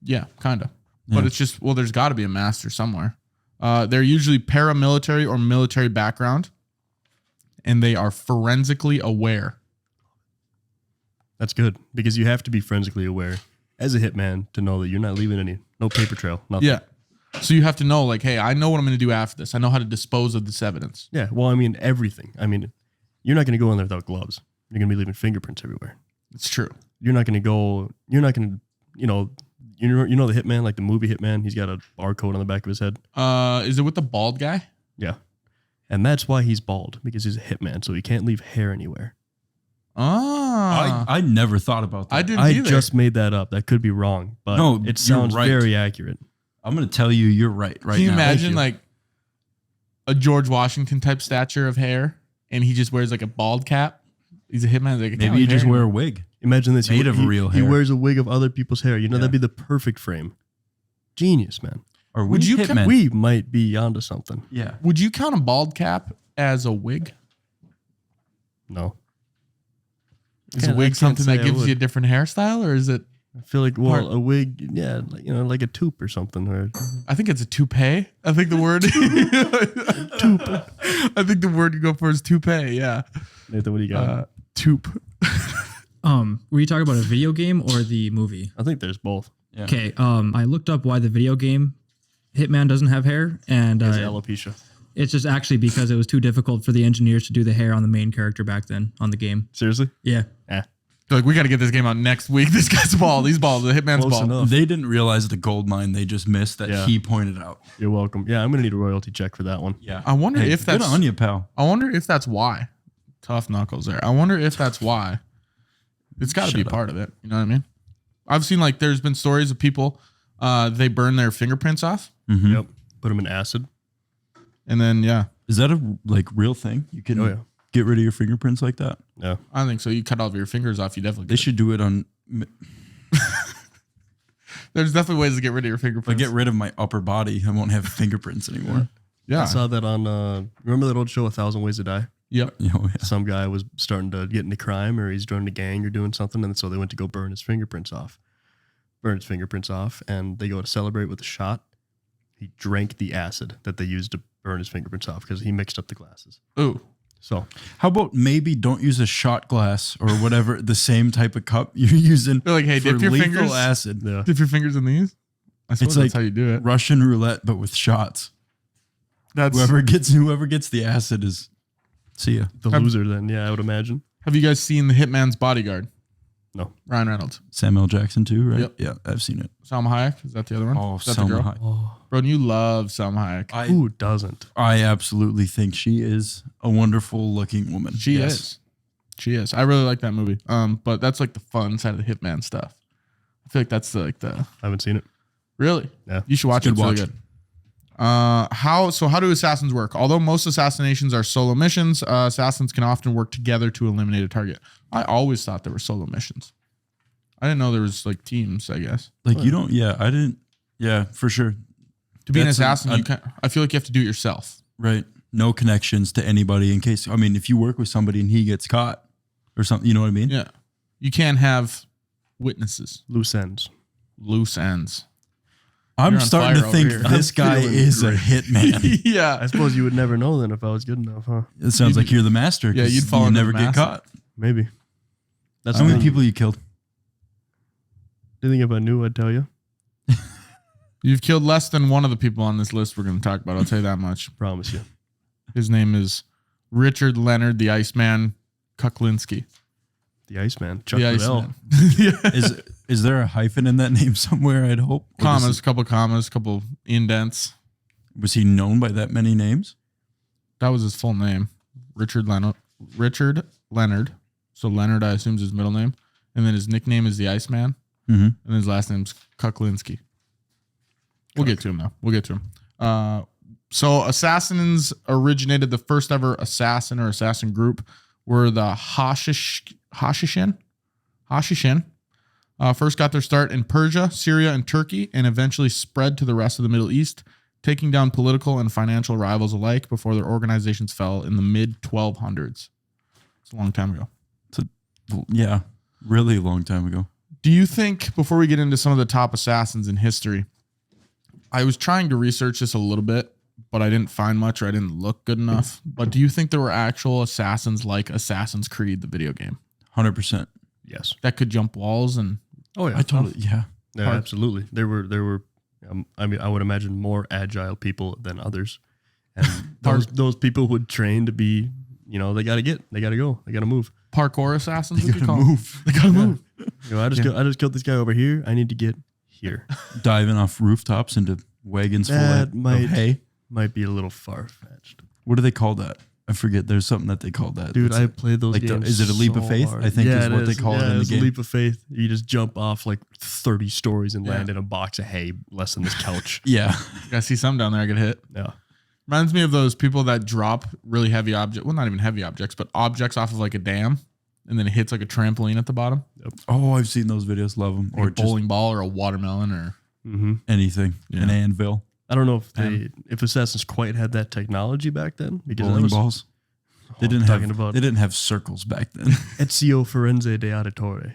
yeah, kind of. Yeah. But it's just, well, there's got to be a master somewhere. They're usually paramilitary or military background, and they are forensically aware. That's good, because you have to be forensically aware as a hitman to know that you're not leaving no paper trail. Nothing. Yeah. So you have to know, like, hey, I know what I'm going to do after this. I know how to dispose of this evidence. Yeah. Well, I mean, everything. I mean, you're not going to go in there without gloves. You're going to be leaving fingerprints everywhere. It's true. You're not going to go, you know the hitman, like the movie Hitman, he's got a barcode on the back of his head. Is it with the bald guy? Yeah. And that's why he's bald, because he's a hitman, so he can't leave hair anywhere. Ah, I never thought about that. I didn't I either. just made that up. That could be wrong, but No, it you're sounds right. very accurate. I'm going to tell you you're right Can you now. imagine you. like a George Washington type stature of hair, and he just wears like a bald cap? He's a hitman. Like, I can't Maybe you leave just hair wear a anymore. wig. Imagine this. Made of real He hair. wears a wig of other people's hair. You know, Yeah. that'd be the perfect frame. Genius, man. Or Would you hitmen? We might be onto something. Yeah. Would you count a bald cap as a wig? No. Is a Can't- I wig can't something say that I gives would. you a different hairstyle, or is it? I feel like, well, Part- a wig, yeah, like, you know, like a taupe or something. Or I think it's a toupee. I think the word I think the word you go for is toupee. Yeah, Nathan, what do you got? toupe. Were you talking about a video game or the movie? I think there's both. Yeah. Okay. I looked up why the video game Hitman doesn't have hair, and There's alopecia. it's just actually because it was too difficult for the engineers to do the hair on the main character back then on the game. Seriously? Yeah. They're like, we got to get this game out next week. This guy's bald. He's bald. The hitman's Close bald. enough. They didn't realize the gold mine they just missed that Yeah. he pointed out. You're welcome. Yeah, I'm going to need a royalty check for that one. Yeah. I wonder Hey, if good that's. on you, pal. I wonder if that's why. Tough knuckles there. I wonder if that's why. It's got to be Shut up. part of it. You know what I mean? I've seen like there's been stories of people they burn their fingerprints off, Mhm. Yep. Put them in acid. and then yeah, Is that a like real thing? You can Oh, yeah. get rid of your fingerprints like that? Yeah. I think so. You cut all of your fingers off, you definitely. They should do it on. There's definitely ways to get rid of your If I fingerprints. get rid of my upper body, I won't have fingerprints anymore. yeah. I saw that on, remember that old show, 1,000 Ways to Die? Yep. You know, yeah. Some guy was starting to get into crime, or he's joining a gang or doing something, and so they went to go burn his fingerprints off. And they go to celebrate with a shot. He drank the acid that they used to burn his fingerprints off because he mixed up the glasses. Ooh. So How about maybe don't use a shot glass or whatever, the same type of cup you're using They're like, hey, for dip your lethal fingers. acid. yeah, Dip your fingers in these. I suppose like that's how you do it. Russian roulette, but with shots. That's. Whoever gets the acid is see ya. the Have- loser. Then I would imagine. Have you guys seen The Hitman's Bodyguard? No. Ryan Reynolds. Samuel Jackson too, right? Yep. Yeah, I've seen it. Salma Hayek. Is that the other one? Oh, Is that the Selma girl? Hayek. Oh, Bro, you love Salma Hayek. who doesn't? I absolutely think she is a wonderful looking woman. She Yes. is. She is. I really like that movie. But that's like the fun side of the Hitman stuff. I feel like that's the I haven't seen it. really. Yeah. You should watch it. Good It's really watch. good. How do assassins work? Although most assassinations are solo missions, assassins can often work together to eliminate a target. I always thought there were solo missions. I didn't know there was like teams, I guess. Like you don't. Yeah, I didn't. Yeah, for sure. To be an That's a- assassin, I feel like you have to do it yourself. Right. No connections to anybody in case. I mean, if you work with somebody and he gets caught or something, you know what I mean? Yeah. You can't have witnesses, Loose ends. loose ends. I'm You're on starting to fire over think here. this I'm guy feeling is a great. hitman. Yeah. I suppose you would never know then if I was good enough, huh? It sounds like you're the master. Yeah, 'cause you'd fall you under never the get master. caught. Maybe. That's How the many thing. people you killed? Do you think if I knew, I'd tell you? You've killed less than one of the people on this list we're going to talk about. I'll tell you that much. Promise you. His name is Richard Leonard, the Iceman Kuklinski. The Iceman. Chuck The Liddell. Iceman. Yeah. Is there a hyphen in that name somewhere? I'd hope. Or Commas, couple indents. Was he known by that many names? That was his full name. Richard Leonard. So Leonard, I assume, is his middle name. And then his nickname is the Iceman. Mm-hmm. And his last name's Kuklinski. We'll get to him though. We'll get to him. So assassins originated. The first ever assassin or assassin group were the Hashishin. First got their start in Persia, Syria, and Turkey, and eventually spread to the rest of the Middle East, taking down political and financial rivals alike before their organizations fell in the mid 1200s. It's a long time ago. Yeah, really a long time ago. Do you think, before we get into some of the top assassins in history, I was trying to research this a little bit, but I didn't find much or I didn't look good enough. But do you think there were actual assassins like Assassin's Creed, the video game, 100%. Yes. that could jump walls? And Oh, yeah. I totally, yeah. Yeah, Hard. absolutely. There were. I mean, I would imagine more agile people than others, and those people would train to be. You know, they got to go, they got to move. parkour assassins, They we could gotta call them. move. They gotta move. You know, I just killed this guy over here. I need to get here. Diving off rooftops into wagons full That of might hay. might be a little far fetched. What do they call that? I forget. There's something that they call that. Dude, It's I played those like games. is it a leap of so faith? hard. I think is it what they call it in the it's game. a leap of faith. You just jump off like 30 stories and Yeah. land in a box of hay less than this couch. Yeah. I see some down there. I get hit. Yeah. Reminds me of those people that drop really heavy objects. Well, not even heavy objects, but objects off of like a dam, and then it hits like a trampoline at the bottom, Oh, I've seen those videos. Love them. or Or a bowling ball, or a watermelon, or Mm-hmm. just anything. Yeah. An anvil. I don't know if Assassins quite had that technology back then because that Bowling was balls. They I'm didn't talking have. about They didn't have circles back then. Ezio Forense de Auditore.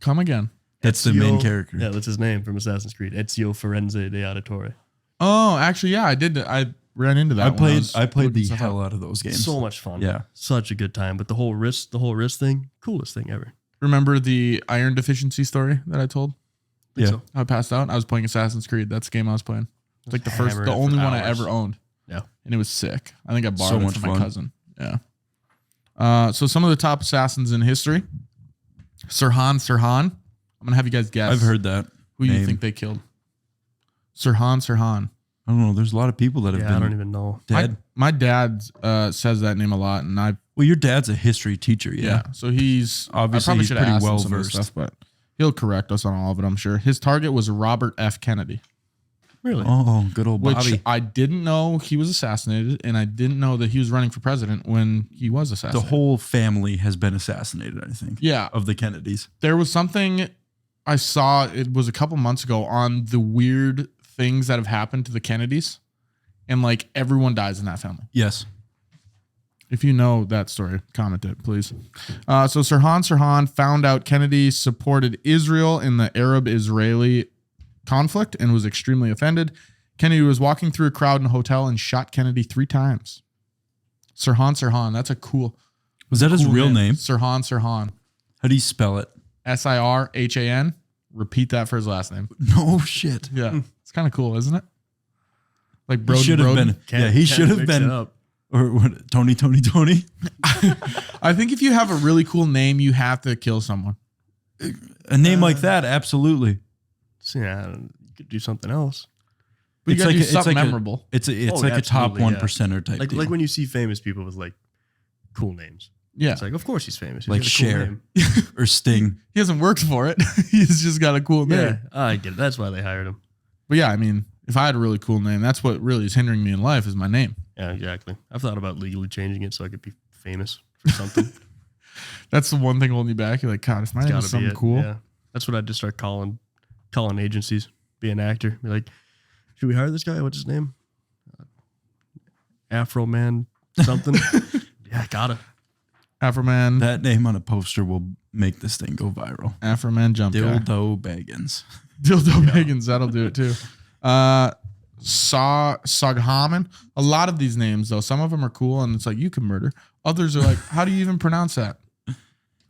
come again. That's the main Ezio- character. Yeah, that's his name from Assassin's Creed. Ezio Forense de Auditore. Oh, actually, yeah, I did. I ran into that. I played looking the stuff hell up. out of those games. So much fun. Yeah. Such a good time. But the whole wrist thing, coolest thing ever. Remember the iron deficiency story that I told? Think Yeah. so. I passed out. I was playing Assassin's Creed. That's the game I was playing. It's like the Hammering it for only one I hours. ever owned. Yeah. And it was sick. I think I borrowed So it much from my fun. cousin. Yeah. So some of the top assassins in history. Sirhan. I'm gonna have you guys guess. I've heard that. who you name. think they killed. Sirhan. I don't know. There's a lot of people that have Yeah, I don't been even know. dead. My dad says that name a lot, and Well, your dad's a history teacher. Yeah. So he's Obviously, I probably he's should have pretty asked him well some of this versed. stuff, but he'll correct us on all of it. I'm sure. His target was Robert F. Kennedy, Really? Oh, good old which Bobby. I didn't know he was assassinated, and I didn't know that he was running for president when he was The assassinated. whole family has been assassinated, I think. Yeah, Of the Kennedys. there was something I saw. It was a couple months ago on the weird things that have happened to the Kennedys, and like everyone dies in that family. Yes. If you know that story, comment it, please. So Sirhan found out Kennedy supported Israel in the Arab-Israeli conflict and was extremely offended. Kennedy was walking through a crowd in a hotel and shot Kennedy 3 times. Sirhan. That's a cool. Was that his cool real name? Sirhan. How do you spell it? Sirhan. Repeat that for his last name. No shit. Yeah. It's kind of cool, isn't it? Like He Broden. should have been. Can't- Yeah, he can't should have mix it been. up. Or what? Tony. I think if you have a really cool name, you have to kill someone. A name like that, absolutely. So, yeah, you could do something else. But you gotta do it's something like memorable. It's Oh, like a top absolutely, 1%er type Like deal. when you see famous people with like cool names. Yeah. It's like, of course he's famous. He's Like got a cool Cher. name. or Sting. He hasn't worked for it. He's just got a cool name. Yeah, I get it. That's why they hired him. But yeah, I mean, if I had a really cool name, that's what really is hindering me in life is my name. Yeah, exactly. I've thought about legally changing it so I could be famous for something. That's the one thing holding you back. You're like, God, if my name Gotta is be something it. cool. Yeah, that's what I'd just start calling agencies. Be an actor. Be like, should we hire this guy? What's his name? Afro Man something. Yeah, gotta. Afroman. That name on a poster will make this thing go viral. Afroman jump guy. Dildo Baggins. Dildo Bagans. That'll do it too. Soghaman. A lot of these names though, some of them are cool and it's like you can murder. Others are like, how do you even pronounce that?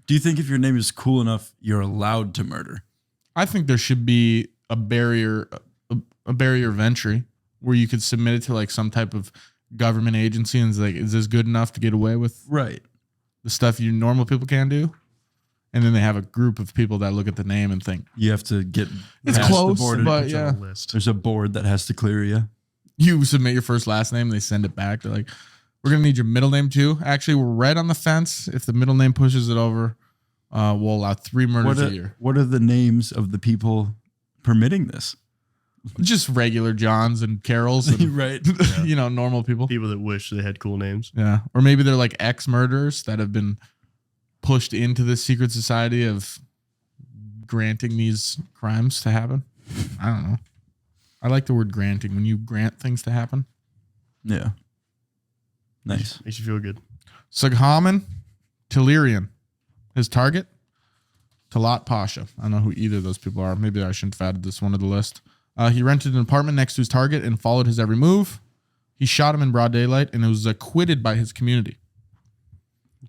Do you think if your name is cool enough, you're allowed to murder? I think there should be a barrier of entry where you could submit it to like some type of government agency and it's like, is this good enough to get away with Right. the stuff you normal people can do? And then they have a group of people that look at the name and think You have to get it's past close, the border. but Put you on yeah, a list. There's a board that has to clear you. you submit your first last name, they send it back. They're like, we're gonna need your middle name too. Actually, we're right on the fence. If the middle name pushes it over, we'll allow 3 murders a year. What are the names of the people permitting this? Just regular Johns and Carols and Right. you know, normal people. People that wish they had cool names. Yeah. Or maybe they're like ex-murderers that have been pushed into this secret society of granting these crimes to happen. I don't know. I like the word granting. When you grant things to happen. Yeah. Nice. Makes you feel good. Soghaman Tellurian. His target? Talat Pasha. I don't know who either of those people are. Maybe I shouldn't have added this one to the list. He rented an apartment next to his target and followed his every move. He shot him in broad daylight and was acquitted by his community.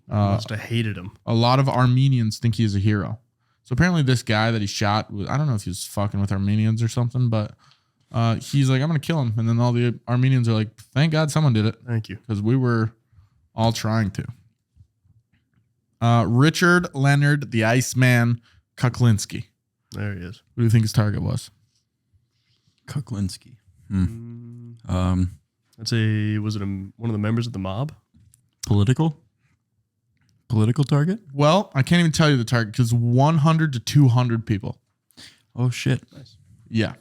Must have hated him. A lot of Armenians think he is a hero. So apparently this guy that he shot, I don't know if he was fucking with Armenians or something, but he's like, I'm going to kill him. And then all the Armenians are like, thank God someone did it Thank you. because we were all trying to. Richard Leonard, the Iceman Kuklinski. There he is. What do you think his target was? Kuklinski. Mm, Was it one of the members of the mob? Political target. Well, I can't even tell you the target because 100 to 200 people. Oh shit. Nice. Yeah.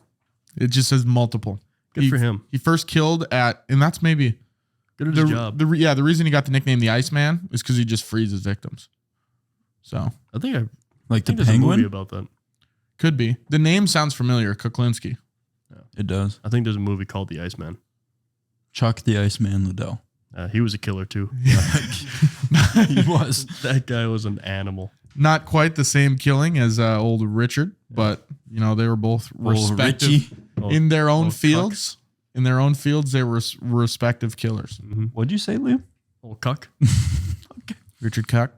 It just says multiple. Good for him. He first killed and that's maybe Good at his job. the reason he got the nickname the Iceman is because he just frees his victims. So I think Like the there's a movie penguin. about that. could be. The name sounds familiar, Kuklinski. It does. I think there's a movie called The Iceman. Chuck the Iceman Liddell. He was a killer too. He was. That guy was an animal. Not quite the same killing as old Richard, but they were both respective Richie. in their own old fields. In their own fields, they were respective killers. What'd you say, Liam? Old cuck. Richard Cuck.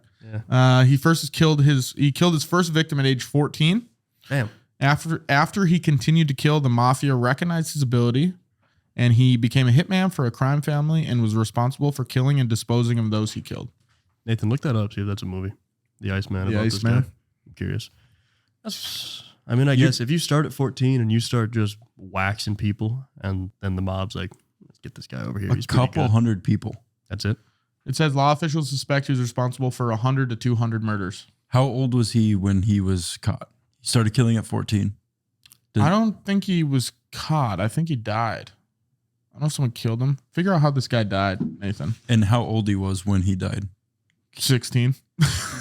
Yeah. He killed his first victim at age 14. Damn. After he continued to kill, the mafia recognized his ability, and he became a hitman for a crime family and was responsible for killing and disposing of those he killed. Nathan, look that up. See if that's a movie. The Iceman. The About Iceman? This guy. I'm curious. I guess if you start at 14 and you start just waxing people, and then the mob's like, let's get this guy over here. A He's pretty couple good. hundred people. That's it. It says law officials suspect he was responsible for 100 to 200 murders. How old was he when he was caught? He started killing at 14. I don't think he was caught. I think he died. I don't know if someone killed him. Figure out how this guy died, Nathan. And how old he was when he died. 16.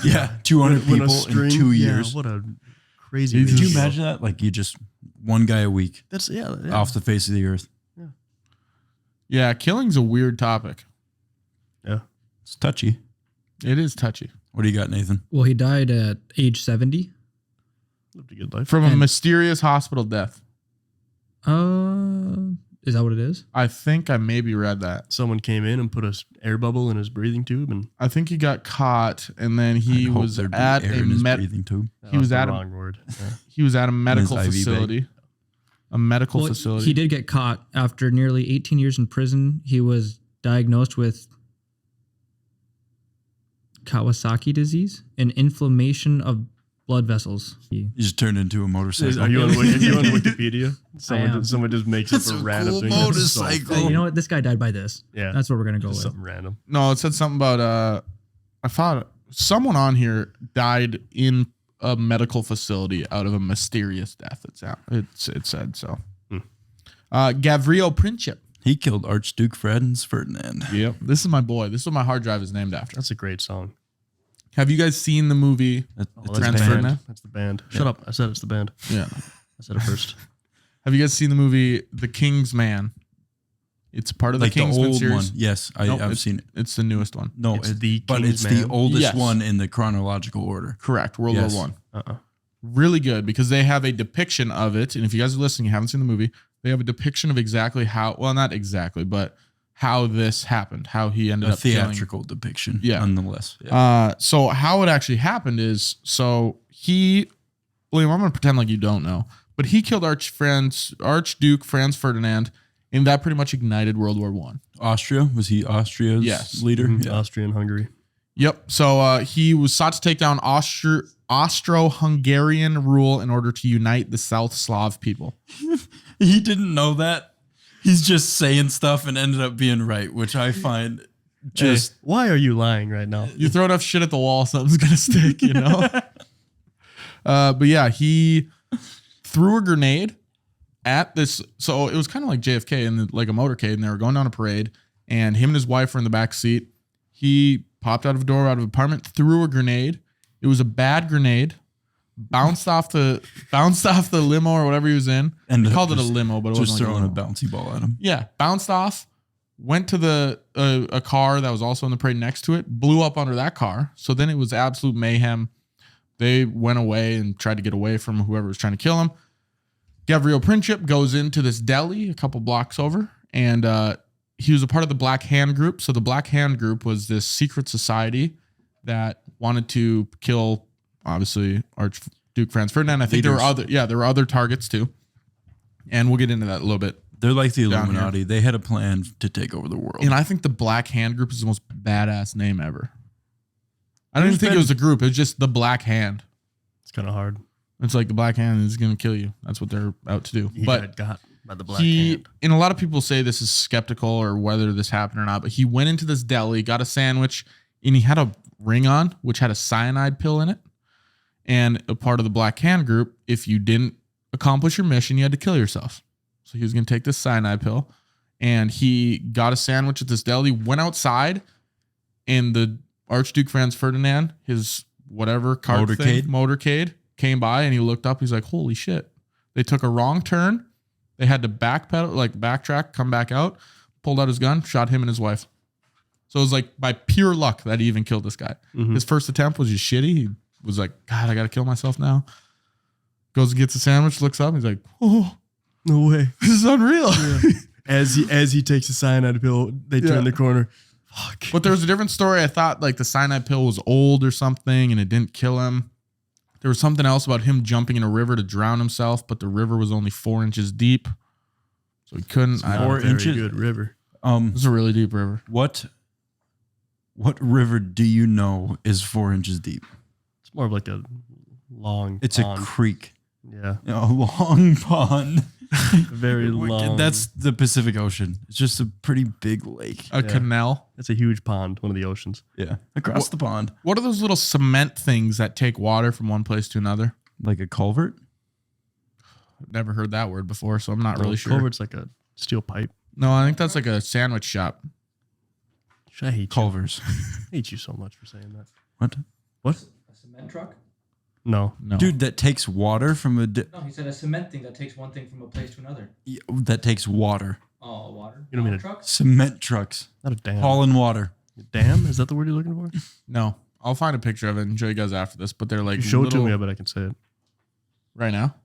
Yeah. 200 When a people string- in 2 yeah, years. what a crazy. Could you ratio. imagine that? Like you just one guy a week That's yeah. off the face of the earth. Yeah, killing's a weird topic. Yeah. It's touchy. It is touchy. What do you got, Nathan? Well, he died at age 70. Lived a good life. From a And- mysterious hospital death. Is that what it is? I think I maybe read that. Someone came in and put a air bubble in his breathing tube, and I think he got caught, and then he I'd hope was there'd be at air a in his breathing tube. that He was the at a- wrong word. Yeah. he was at a medical IV bag. facility. A medical Well, facility. he did get caught after nearly 18 years in prison. He was diagnosed with Kawasaki disease, an inflammation of blood vessels. You just turned into a motorcycle. Are you on Wikipedia? am. Someone just makes It's up a a random cool thing. That's so motorcycle. funny. You know what? This guy died by this. Yeah. That's what we're gonna go Just with. something random. No, it said something about I thought someone on here died in a medical facility out of a mysterious death. It said so. Gavrilo Princip. He killed Archduke Franz Ferdinand. Yep. This is my boy. This is what my hard drive is named after. That's a great song. Have you guys seen the movie? That- Oh, it's that's a the Franz band. band. Ferdinand? That's the band. Shut up. I said it's the band. Yeah. I said it first. Have you guys seen the movie The King's Man? It's part of the Like the Kingsman old series. one. Yes, Nope, I've seen it. It's the newest one. No, It's the but it's Kingsman? the oldest Yes. one in the chronological order. Correct. World Yes. War One. Uh-uh. Really good because they have a depiction of it. And if you guys are listening, you haven't seen the movie, they have a depiction of exactly how, well, not exactly, but how this happened, how he ended A up killing. theatrical depiction, Yeah. nonetheless. Yeah. So how it actually happened is, William, I'm going to pretend like you don't know, but he killed Archduke Franz Ferdinand, and that pretty much ignited World War One. Austria, was he Austria's Yes. leader? Mhm. Yeah. Austria and Hungary. Yep. So he was sought to take down Austro-Hungarian rule in order to unite the South Slav people. He didn't know that. He's just saying stuff and ended up being right, which I find just Why are you lying right now? You throw enough shit at the wall, something's gonna stick, you know. But yeah, he threw a grenade at this. So it was kind of like JFK and like a motorcade, and they were going down a parade, and him and his wife were in the back seat. He popped out of a door out of an apartment, threw a grenade. It was a bad grenade. Bounced off the limo or whatever he was in. And They called it a just- limo, but it just wasn't like throwing a limo. bouncy ball at him. Yeah, bounced off, went to the a car that was also in the parade next to it, blew up under that car. So then it was absolute mayhem. They went away and tried to get away from whoever was trying to kill him. Gavrilo Princip goes into this deli a couple blocks over, and he was a part of the Black Hand Group. So the Black Hand Group was this secret society that wanted to kill, obviously, Archduke Franz Ferdinand. I think there were other targets too, and we'll get into that a little bit. They're like the Down here. Illuminati. They had a plan to take over the world. And I think the Black Hand Group is the most badass name ever. I don't even There's think it been- was a group. It was just the Black Hand. It's kind of hard. It's like the Black Hand is going to kill you. That's what they're out to do. He But got got. By the black hand. And a lot of people say this is skeptical or whether this happened or not, but he went into this deli, got a sandwich, and he had a ring on, which had a cyanide pill in it. And a part of the Black Hand group, if you didn't accomplish your mission, you had to kill yourself. So he was going to take this cyanide pill, and he got a sandwich at this deli, went outside, and the Archduke Franz Ferdinand, his whatever cart motorcade, came by, and he looked up. He's like, holy shit. They took a wrong turn. They had to backtrack, come back out, pulled out his gun, shot him and his wife. So it was like by pure luck that he even killed this guy. Mhm. His first attempt was just shitty. He was like, God, I got to kill myself now. Goes and gets a sandwich, looks up. He's like, oh, No way. this is unreal. As he takes the cyanide pill, they turn the corner. Fuck. But there was a different story. I thought like the cyanide pill was old or something and it didn't kill him. There was something else about him jumping in a river to drown himself, but the river was only 4 inches deep. So he couldn't. Not a 4 very inches? good river. It was a really deep river. What river do you know is 4 inches deep? It's more of like a long It's pond. a creek. Yeah. A long pond. Very long. That's the Pacific Ocean. It's just a pretty big lake. A canal. That's a huge pond, one of the oceans. Yeah. Across the pond. What are those little cement things that take water from one place to another? Like a culvert? I've never heard that word before, so I'm not really sure. Culvert's like a steel pipe. No, I think that's like a sandwich shop. I hate Culvers. I hate you so much for saying that. What? What? A cement truck? No. No. Dude, that takes water from a... No, he said a cement thing that takes one thing from a place to another. that takes water. Oh, water. You don't mean a truck? Cement trucks. Not a dam. Hauling water. Dam? Is that the word you're looking for? No. I'll find a picture of it and show you guys after this, but they're like You show it to little- me, I bet I can say it. right now.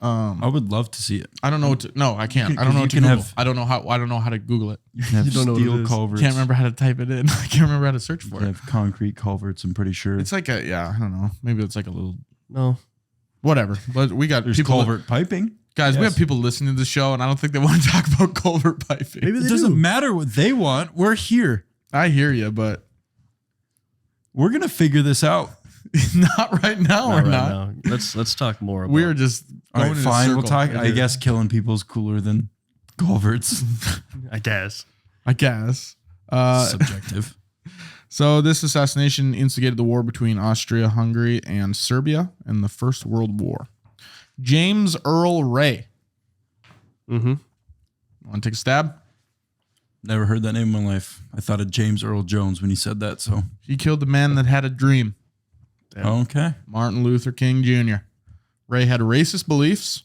I would love to see it. I don't know what to. No, I can't. You can- I don't know what to you can Google. have- I don't know how. I don't know how to Google it. You can have You don't know what it steel is. culverts. Can't remember how to type it in. I can't remember how to search You for can it. have concrete culverts, I'm pretty sure. It's like a I don't know. Maybe it's like a little No. whatever. But we got There's people. culvert piping. Guys, we Yes. have people listening to the show, and I don't think they want to talk about culvert piping. Maybe It they doesn't do. matter what they want. We're here. I hear you, but We're going to figure this out. not right now. Not We're right not. now. Let's talk more about We're just All going right, in a fine. We'll circle talk. right I here. guess killing people is cooler than culverts. I guess. I guess. Subjective. So this assassination instigated the war between Austria-Hungary and Serbia in the First World War. James Earl Ray. Mm-hmm. Want to take a stab? Never heard that name in my life. I thought of James Earl Jones when he said that. So He killed the man that had a dream. okay. Martin Luther King Jr. Ray had racist beliefs,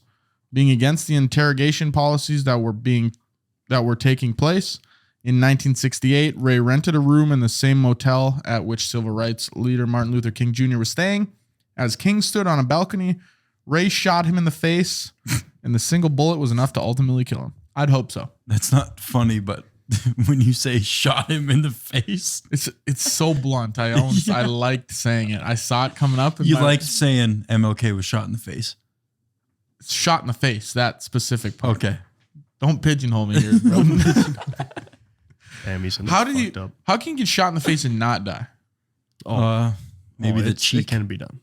being against the interrogation policies that were taking place. In 1968, Ray rented a room in the same motel at which civil rights leader Martin Luther King Jr. was staying. As King stood on a balcony, Ray shot him in the face, and the single bullet was enough to ultimately kill him. I'd hope so. That's not funny, but when you say shot him in the face, It's so blunt. I liked saying it. I saw it coming up. you liked saying MLK was shot in the face. shot in the face. That specific part. Okay. Don't pigeonhole me here, bro. Damn, he's How do you? fucked up. How can you get shot in the face and not die? Maybe the It cheek can be done.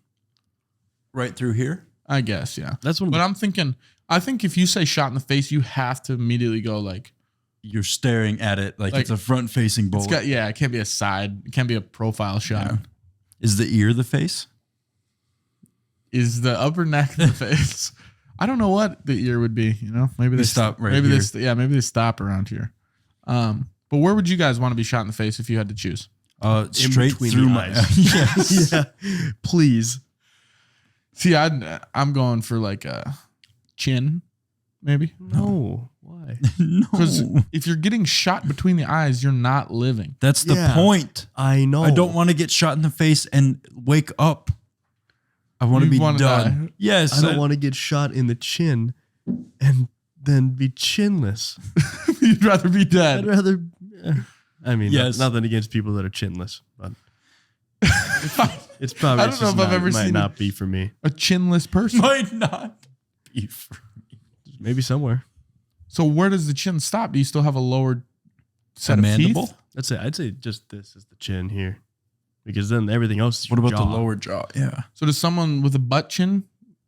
right through here. I guess, yeah. That's one of But the, I'm thinking. I think if you say shot in the face, you have to immediately go like You're staring at it like Like, it's a front-facing bullet. it's got. Yeah, it can't be a side. It can't be a profile shot. Yeah. Is the ear the face? Is the upper neck the face? I don't know what the ear would be. You know, maybe they stop right Maybe here. maybe they stop around here. But where would you guys want to be shot in the face if you had to choose? Straight between through the my eyes. yes. yeah. Please. See, I'm going for like a chin, maybe. No. Why? Because No. if you're getting shot between the eyes, you're not living. That's the Yeah. point. I know. I don't want to get shot in the face and wake up. I want to You be wanna done. die. Yes. I don't want to get shot in the chin and then be chinless. You'd rather be I'd dead. rather. I mean, Yes. nothing against people that are chinless, but it's probably. I don't know if I've ever might seen not be for me. a chinless person. Might not be for me. Maybe somewhere. So where does the chin stop? Do you still have a lower set A of mandible? teeth? That's it. I'd say just this is the chin here, because then everything else is What your about jaw. the lower jaw? Yeah. So does someone with a butt chin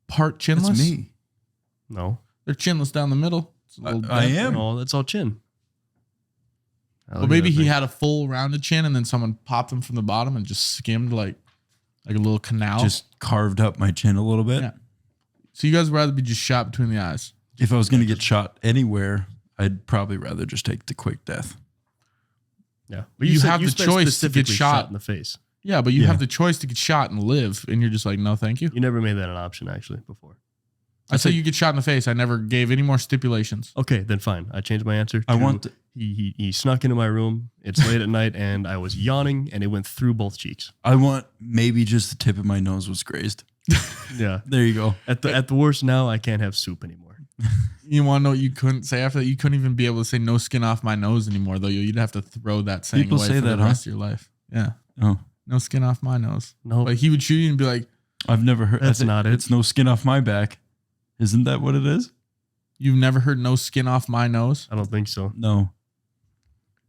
part chinless? That's me. No. They're chinless down the middle. I am. No, that's all chin. Well, maybe he had a full rounded chin, and then someone popped him from the bottom and just skimmed like a little canal. Just carved up my chin a little bit. Yeah. So you guys would rather be just shot between the eyes? If I was going to get shot anywhere, I'd probably rather just take the quick death. Yeah, But you have the choice to get specifically shot in the face. Yeah, but you Yeah. have the choice to get shot and live, and you're just like, no, thank you. You never made that an option actually before. I said you get shot in the face. I never gave any more stipulations. Okay, then fine. I changed my answer. I want to- he snuck into my room. It's late at night, and I was yawning, and it went through both cheeks. I want maybe just the tip of my nose was grazed. Yeah. There you go. At the worst, now I can't have soup anymore. You want to know what you couldn't say after that? You couldn't even be able to say no skin off my nose anymore, though. You'd have to throw that saying People away say for that, the rest of your life. Yeah. Oh, No skin off my nose. No, Like he would shoot you and be like, I've never heard. That's not it. It's no skin off my back. Isn't that what it is? you've never heard no skin off my nose? I don't think so. No.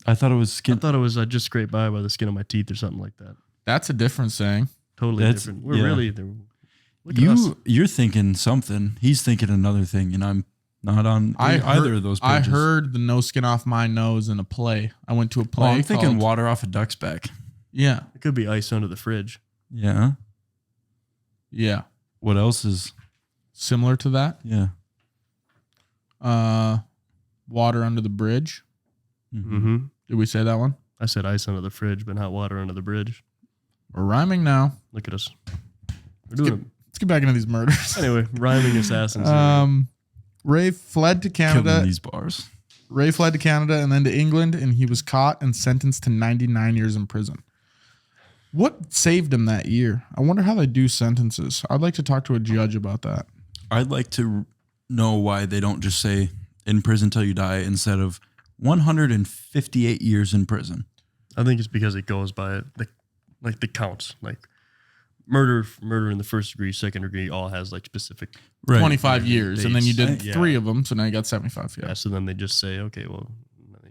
I thought it was I skin. thought it was I just scraped by the skin of my teeth or something like that. That's a different saying. Totally That's- different. We're yeah. really look at us. You're thinking something. He's thinking another thing, and I'm not on either of those I pages. heard the no skin off my nose in a play. I went to a Oh, play. I'm thinking called- water off a duck's back. Yeah. It could be ice under the fridge. Yeah. Yeah. What else is? Similar to that. Yeah. Water under the bridge. Mm-hmm. Did we say that one? I said ice under the fridge, but not water under the bridge. We're rhyming now. Look at us. We're doing Let's get back into these murders. it. Anyway, rhyming assassins. Ray fled to Killing Canada. these bars. Ray fled to Canada and then to England, and he was caught and sentenced to 99 years in prison. What saved him that year? I wonder how they do sentences. I'd like to talk to a judge about that. I'd like to know why they don't just say in prison till you die instead of 158 years in prison. I think it's because it goes by the counts. Like murder in the first degree, second degree, all has like specific. 25 years, and then you did Yeah. 3 of them, so now you got 75. Yeah. So then they just say, okay, well, they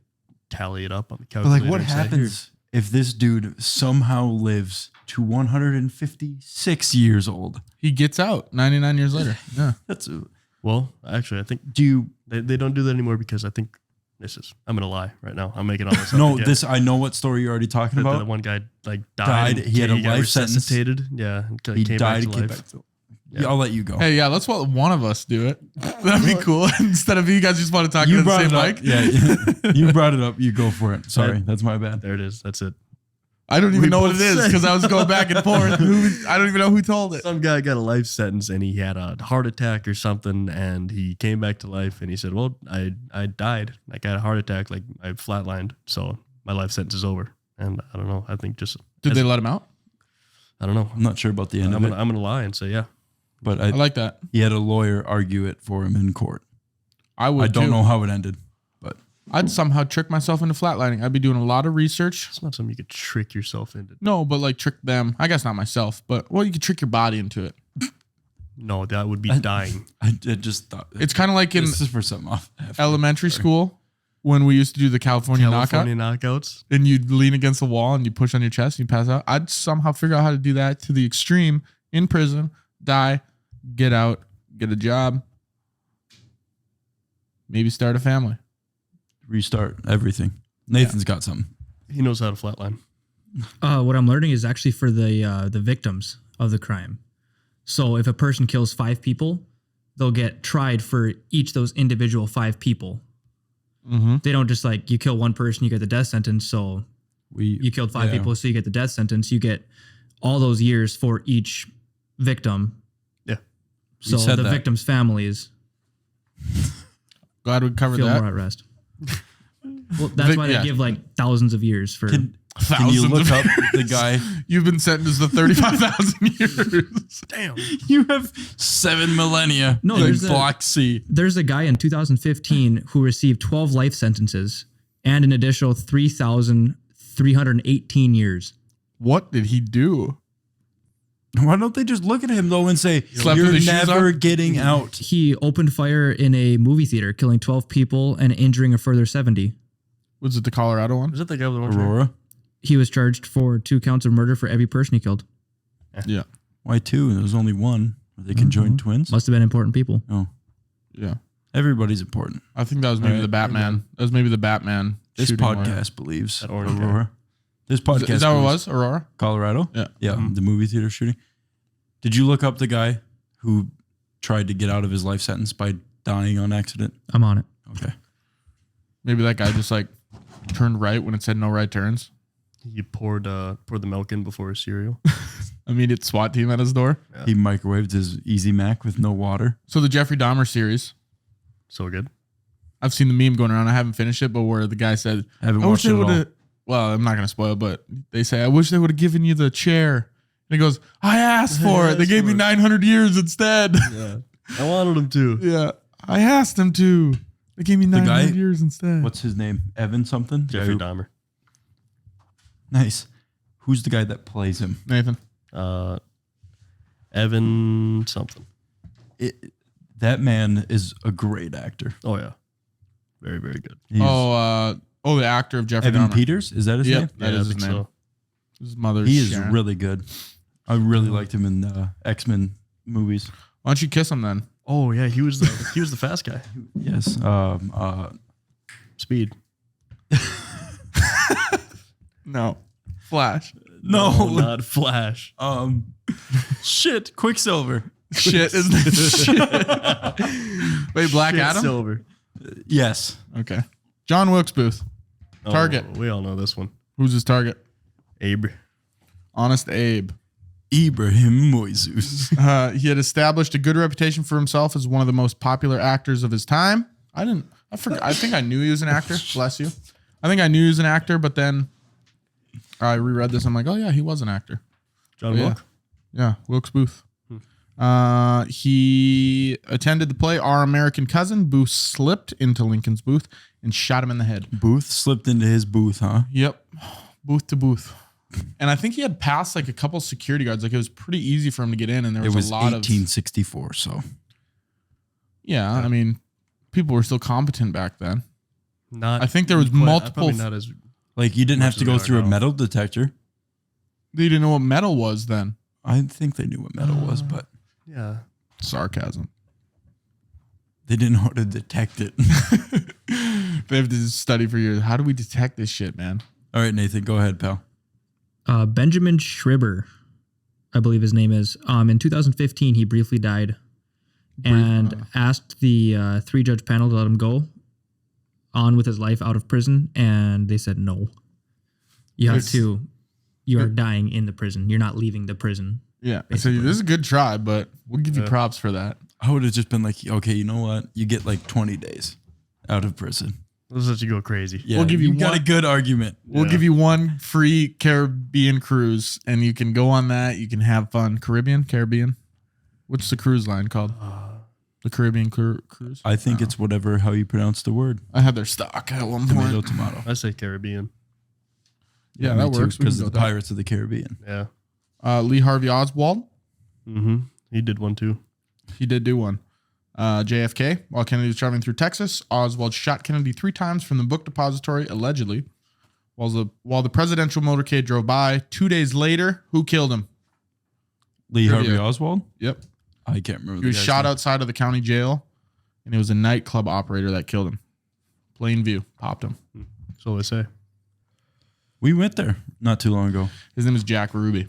tally it up on the But calculator. like, what and say, happens if this dude somehow lives to 156 years old? He gets out 99 years later. Yeah. That's Well, actually, I think do you they don't do that anymore because I think I'm gonna lie right now. I'm making all this up. no again. this I know what story you're already talking The about. one guy like Died. died. He had a got life sentence. resuscitated. Yeah, He came died. back to Came life. back to, Yeah. I'll let you go. Hey, yeah, let's let one of us do it. That'd be cool. Instead of you guys just want to talk You into the brought same it up. mic. Yeah, you brought it up. You go for it. Sorry, that's my bad. There it is. That's it. I don't even We know what both it is said- because I was going back and forth. I don't even know who told it. Some guy got a life sentence and he had a heart attack or something, and he came back to life and he said, "Well, I died. Like I had a heart attack. Like I flatlined. So my life sentence is over." And I don't know. I think just Did they let him out? I don't know. I'm not sure about the end I'm of it, gonna lie and say yeah. but I like that. he had a lawyer argue it for him in court. I would. I don't too. know how it ended, but I'd somehow trick myself into flatlining. I'd be doing a lot of research. It's not something you could trick yourself into. No, but like trick them. I guess not myself, but well, you could trick your body into it. No, that would be dying. I just thought It's kind of like in this is for something off. elementary school when we used to do the California California knockout, knockouts. and you'd lean against the wall and you push on your chest and you pass out. I'd somehow figure out how to do that to the extreme in prison, die, get out, get a job, maybe start a family. Restart everything. Nathan's got something. He knows how to flatline. What I'm learning is actually for the victims of the crime. So if a person kills 5 people, they'll get tried for each of those individual 5 people. Mm-hmm. They don't just like you kill one person, you get the death sentence. So you killed 5 people, so you get the death sentence. You get all those years for each victim. Yeah. So said the that. victims' families Glad we covered feel that. more at rest. Well, that's why they yeah. give like thousands of years for. Can you Thousands look of- up the guy? You've been sentenced to 35,000 years. Damn. You have 7 millennia. No, in there's a- Block C. There's a guy in 2015 who received 12 life sentences and an additional 3,318 years. What did he do? Why don't they just look at him though and say, Slept "You're with his shoes never on?" getting out"? He opened fire in a movie theater, killing 12 people and injuring a further 70. Was it the Colorado one? Was that the guy with the orange? Aurora. He was charged for 2 counts of murder for every person he killed. Yeah. Why 2? There was only 1. They conjoined twins. Must have been important people. Oh, Yeah. Everybody's important. I think that was maybe Right. the Batman. That was maybe the Batman. This shooting one. podcast believes That orange guy. Aurora. This podcast Is that what it believes was? Aurora? Colorado. Yeah. Yeah, Mhm. the movie theater shooting. Did you look up the guy who tried to get out of his life sentence by dying on accident? I'm on it. Okay. Maybe that guy just like turned right when it said no right turns. He poured the milk in before his cereal. Immediate SWAT team at his door. Yeah. He microwaved his Easy Mac with no water. So the Jeffrey Dahmer series, So good. I've seen the meme going around. I haven't finished it, but where the guy said, Haven't I wish watched they it at would all. have. Well, I'm not going to spoil it, but they say, I wish they would have given you the chair. And he goes, I asked for it. They asked gave me for it." 900 years instead. Yeah. I wanted him to. Yeah. I asked them to. They gave me The 900 guy- years instead. What's his name? Evan something? Jeffrey Yeah, Dahmer. Nice. Who's the guy that plays him? Nathan? Evan something. That man is a great actor. Oh yeah. Very, very good. He's The actor of Jeffrey Evan Dahmer. Peters? Is that his Yep. name? That Yeah, is I his think name. so. His mother's He is Sharon. really good. I really liked him in the X-Men movies. Why don't you kiss him then? Oh yeah, he was the fast guy. Yes. Speed. No. Flash. No. not Flash. Shit. Quicksilver. Shit, isn't it? Shit. Wait, Black Adam? Silver. Yes. Okay. John Wilkes Booth. Oh, Target. we all know this one. Who's his target? Abe. Honest Abe. Ibrahim Moises. He had established a good reputation for himself as one of the most popular actors of his time. I think I knew he was an actor. Bless you. I think I knew he was an actor, but then I reread this. I'm like, oh yeah, he was an actor. John Oh, yeah. Wilk. Yeah, Wilkes Booth. He attended the play Our American Cousin. Booth slipped into Lincoln's booth and shot him in the head. Booth slipped into his booth, huh? Yep. Booth to booth. And I think he had passed like a couple security guards. Like it was pretty easy for him to get in, and there It was, was a lot 1864, so. Yeah, I mean, people were still competent back then. Not. I think there was quite- multiple- Probably not as. Like, you didn't Much have to as go we are through a now. metal detector. They didn't know what metal was then. I think they knew what metal was, but Yeah. Sarcasm. they didn't know how to detect it. They have to study for years. How do we detect this shit, man? All right, Nathan, go ahead, pal. Benjamin Schreiber, I believe his name is. In 2015, he briefly died and asked the 3-judge panel to let him go on with his life out of prison, and they said no. You have It's- to. You are dying in the prison. You're not leaving the prison. Yeah. So Basically. this is a good try, but we'll give you props for that. I would have just been like, okay, you know what? You get like 20 days out of prison. Let's let you go crazy. Yeah, We'll give you got one- a good argument. We'll Yeah. give you one free Caribbean cruise, and you can go on that. You can have fun. Caribbean? What's the cruise line called? The Caribbean cruise? I think it's whatever how you pronounce the word. I had their stock at one Tomato, point. tomato. I say Caribbean. Yeah, that works. We because can of go the with Pirates of the Caribbean. Yeah. that. Lee Harvey Oswald. Mm-hmm. He did one too. He did do one. JFK, while Kennedy was traveling through Texas, Oswald shot Kennedy 3 times from the book depository, allegedly. While the presidential motorcade drove by, 2 days later, who killed him? Lee Trivia. Harvey Oswald? Yep. I can't remember. He was shot outside of the county jail, and it was a nightclub operator that killed him. Plain view, popped him. So they say. We went there not too long ago. His name is Jack Ruby.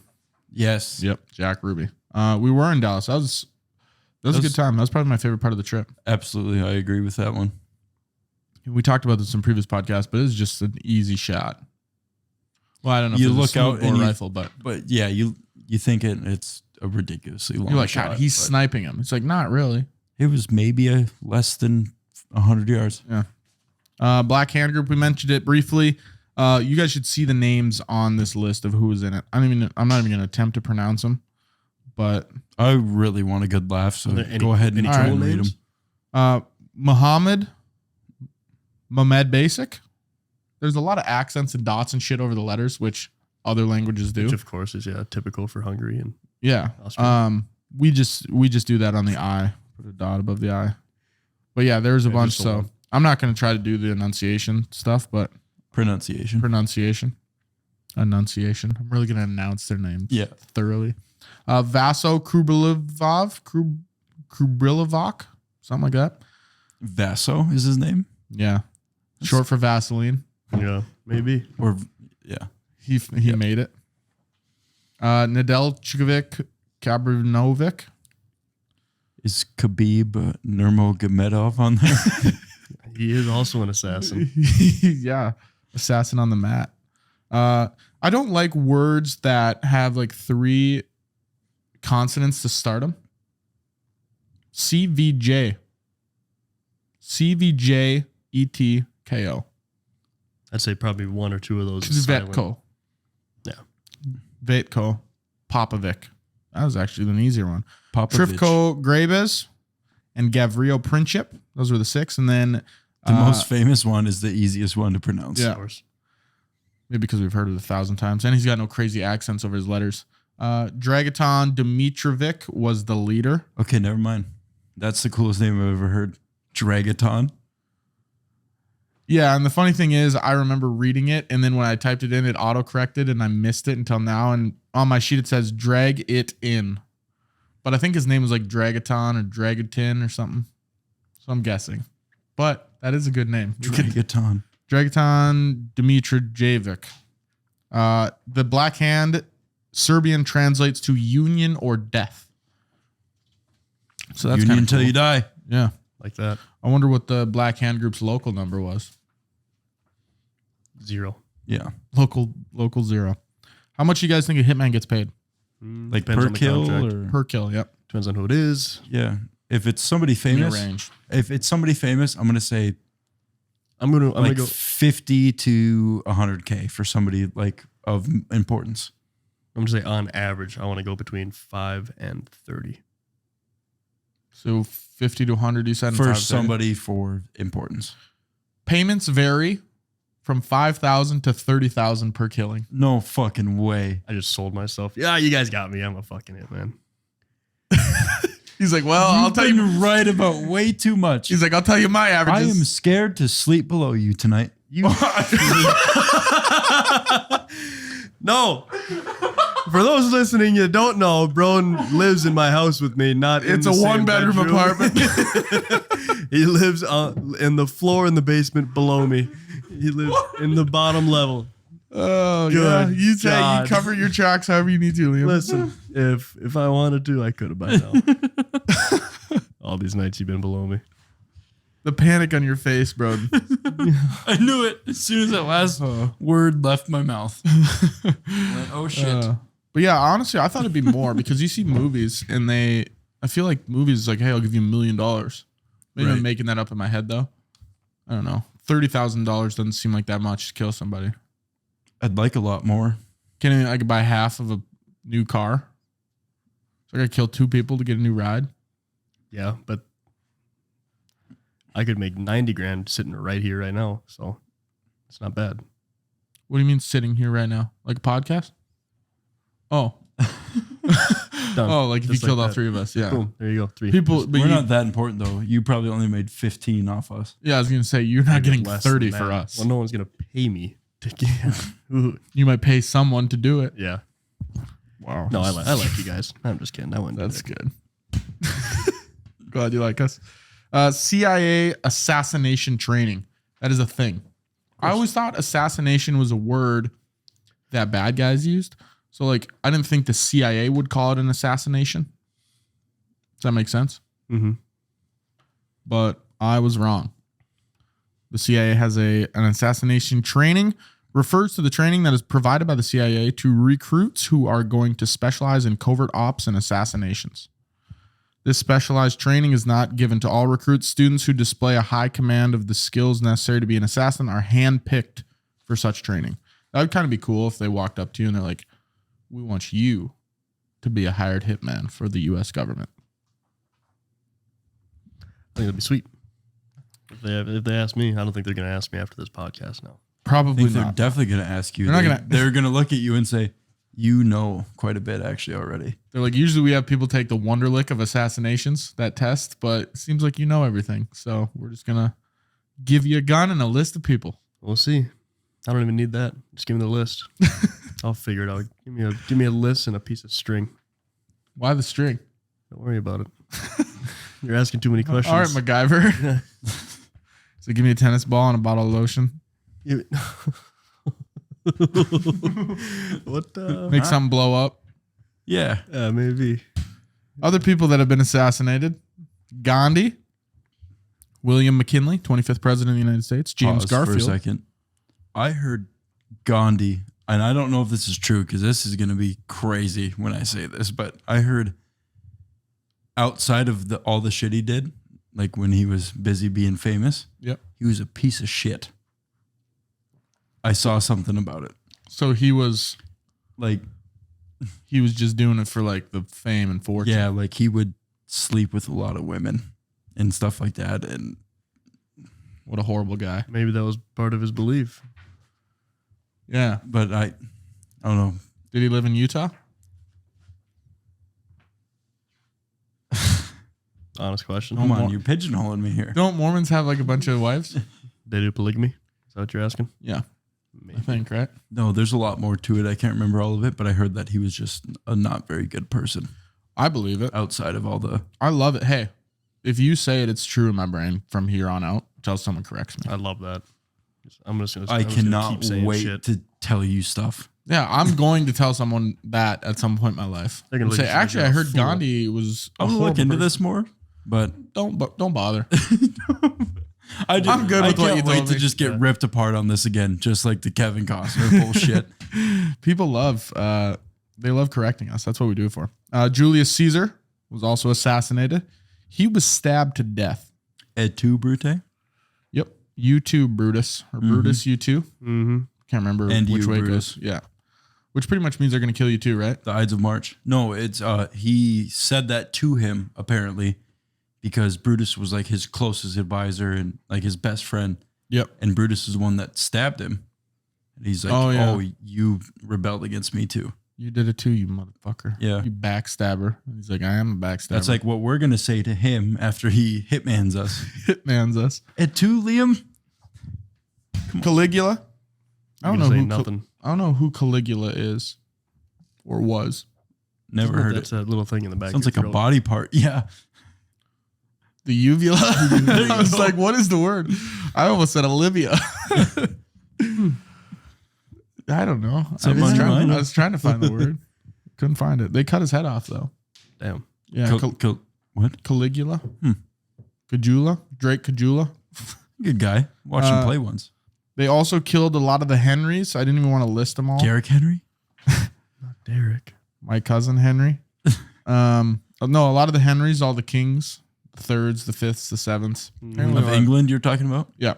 Yes. Yep, Jack Ruby. We were in Dallas. That was a good time. That was probably my favorite part of the trip. Absolutely. I agree with that one. We talked about this in previous podcasts, but it's just an easy shot. Well, I don't know if You it was look a out smoothbore and you- rifle, but But yeah, you think it's a ridiculously long you're like, shot. God, he's but sniping him. It's like, not really. It was maybe a less than 100 yards. Black Hand Group, we mentioned it briefly. You guys should see the names on this list of who was in it. I'm not even going to attempt to pronounce them, but I really want a good laugh, so Are there any- go ahead and any try cool and read names? them. Mehmed Basic. There's a lot of accents and dots and shit over the letters, which other languages do. Which of course is typical for Hungary and Yeah. Austria. We just do that on the I. Put a dot above the I. But yeah, there's a Yeah, bunch. just the So one. I'm not going to try to do the enunciation stuff, but Pronunciation. enunciation. I'm really going to announce their names. Yeah. Thoroughly. Vaso Krubrilov, something like that. Vaso is his name, Yeah. Short for Vaseline. Yeah, maybe. or yeah, He made it. Nedeljkovic Kabrinovic. is Khabib Nurmagomedov on there? He is also an assassin. Yeah. Assassin on the mat. I don't like words that have like 3 consonants to start them. CVJ. CVJETKO. I'd say probably 1 or 2 of those. is silent. Vetko. Yeah. Vetko. Popovic. That was actually an easier one. Popovich. Trifko Graves and Gavrilo Princip. Those were the 6. And then The most famous one is the easiest one to pronounce. Yeah. Of course. maybe because we've heard it 1,000 times. And he's got no crazy accents over his letters. Dragutin Dimitrovic was the leader. Okay, never mind. That's the coolest name I've ever heard. Dragaton. Yeah, and the funny thing is, I remember reading it, and then when I typed it in, it auto-corrected, and I missed it until now. And on my sheet, it says drag it in. But I think his name was like Dragaton or Dragatin or something. So I'm guessing. But that is a good name. Dragaton. Dragutin Dimitrovic. The Black Hand, Serbian, translates to union or death. So that's Union kind of until you die. Yeah. Like that. I wonder what the Black Hand Group's local number was. 0. Yeah. Local 0. How much you guys think a hitman gets paid? Like Depends per on the kill contract. or Per kill, yep. Depends on who it is. yeah. If it's somebody In your famous, range. if it's somebody famous, I'm gonna say I'm gonna like go. 50 to 100K for somebody like of importance. I'm gonna say on average, I want to go between 5 and 30. So 50 to 100, you said? and For 5 to 30. somebody for importance. Payments vary from 5,000 to 30,000 per killing. No fucking way. I just sold myself. Yeah, you guys got me. I'm a fucking hitman. He's like, well, I'll You've tell you. been right about way too much. He's like, I'll tell you my I averages. am scared to sleep below you tonight. You no. For those listening, you don't know, Broden lives in my house with me. Not in It's the a same 1-bedroom bedroom. apartment. He lives in the floor in the basement below me. He lives in the bottom level. Oh, Good yeah. You say God. you cover your tracks however you need to, Liam. Listen, if I wanted to, I could have by now. All these nights you've been below me. The panic on your face, bro. I knew it as soon as that last word left my mouth. I went, oh shit. But yeah, honestly, I thought it'd be more because you see movies and I feel like movies is like, hey, I'll give you $1 million. Maybe Right. I'm making that up in my head though. I don't know. $30,000 doesn't seem like that much to kill somebody. I'd like a lot more. I could buy half of a new car. So I gotta kill 2 people to get a new ride. Yeah, but I could make 90 grand sitting right here, right now. So it's not bad. What do you mean sitting here right now? Like a podcast? Oh. Done. Oh, like if Just you killed all that. 3 of us. Yeah. Boom. There you go. 3. People, but We're you, not that important though. You probably only made 15 off us. yeah, I was gonna say you're not getting Less 30 than for that. us. Well, no one's gonna pay me to get. Ooh, You might pay someone to do it. yeah. Wow. No, I like you guys. I'm just kidding. I wouldn't. That's do it. good. Glad you like us. CIA assassination training. That is a thing. I always thought assassination was a word that bad guys used. So like, I didn't think the CIA would call it an assassination. Does that make sense? Mm-hmm. But I was wrong. The CIA has an assassination training, refers to the training that is provided by the CIA to recruits who are going to specialize in covert ops and assassinations. This specialized training is not given to all recruits. Students who display a high command of the skills necessary to be an assassin are handpicked for such training. That would kind of be cool if they walked up to you and they're like, we want you to be a hired hitman for the U.S. government. I think that'd be sweet. If they ask me, I don't think they're gonna ask me after this podcast now. I Probably think they're not. definitely going to ask you. They're not gonna- They're going to look at you and say, you know quite a bit actually already. They're like, usually we have people take the Wonderlic of assassinations, that test, but it seems like you know everything. So we're just going to give you a gun and a list of people. We'll see. I don't even need that. Just give me the list. I'll figure it out. Give me a list and a piece of string. Why the string? Don't worry about it. You're asking too many questions. All right, MacGyver. So give me a tennis ball and a bottle of lotion. You- what the? Make something blow up. Yeah. Yeah, maybe. Other people that have been assassinated: Gandhi, William McKinley, 25th president of the United States, James Pause Garfield. for a second. I heard Gandhi, and I don't know if this is true because this is going to be crazy when I say this, but I heard outside of all the shit he did, like when he was busy being famous, Yep. he was a piece of shit. I saw something about it. So he was Like, just doing it for like the fame and fortune. yeah, like he would sleep with a lot of women and stuff like that. And What a horrible guy. Maybe that was part of his belief. Yeah. but I don't know. Did he live in Utah? Honest question. Come on, you're pigeonholing me here. Don't Mormons have like a bunch of wives? They do polygamy? Is that what you're asking? Yeah, Maybe. I think, right? No, there's a lot more to it. I can't remember all of it, but I heard that he was just a not very good person I believe it. outside of all the. I love it. Hey, if you say it, it's true in my brain from here on out until someone corrects me. I love that. I'm just gonna. I I'm just gonna cannot keep saying wait shit. to tell you stuff. Yeah, I'm going to tell someone that at some point in my life. They're gonna Say, look at you actually, like I you're a heard fool. Gandhi was. I'm gonna look into this more, but Don't bother. I'm good with what can't you wait told to me. just get ripped apart on this again, just like the Kevin Costner bullshit. People love. They love correcting us. That's what we do it for. Julius Caesar was also assassinated. He was stabbed to death. Et tu, Brute? Yep. You too, Brutus, or Brutus. You too. Mm-hmm. Can't remember And which you, way Brutus. it goes. Yeah. Which pretty much means they're going to kill you too, right? The Ides of March. No, it's he said that to him apparently because Brutus was like his closest advisor and like his best friend. Yep. And Brutus is the one that stabbed him. And he's like, Oh, yeah. oh, you rebelled against me too. You did it too, you motherfucker. Yeah. You backstabber. And he's like, I am a backstabber. That's like what we're going to say to him after he hitmans us. Hitman's us. Et tu, Liam? Caligula. I don't know who nothing. I don't know who Caligula is or was. Never heard That's it. that little thing in the back. Sounds of like a your throat. body part. Yeah. The uvula. I was like, what is the word? I almost said Olivia. I don't know. Something on your mind? I was trying to find the word. Couldn't find it. They cut his head off though. Damn. Yeah. What? Caligula. Cajula. Drake Cajula. Good guy. Watch him play once. They also killed a lot of the Henrys. I didn't even want to list them all. Garrick Henry? Not Derek. My cousin Henry. No, a lot of the Henrys, all the kings, the thirds, the fifths, the sevenths. Apparently Of a lot- England you're talking about? Yeah.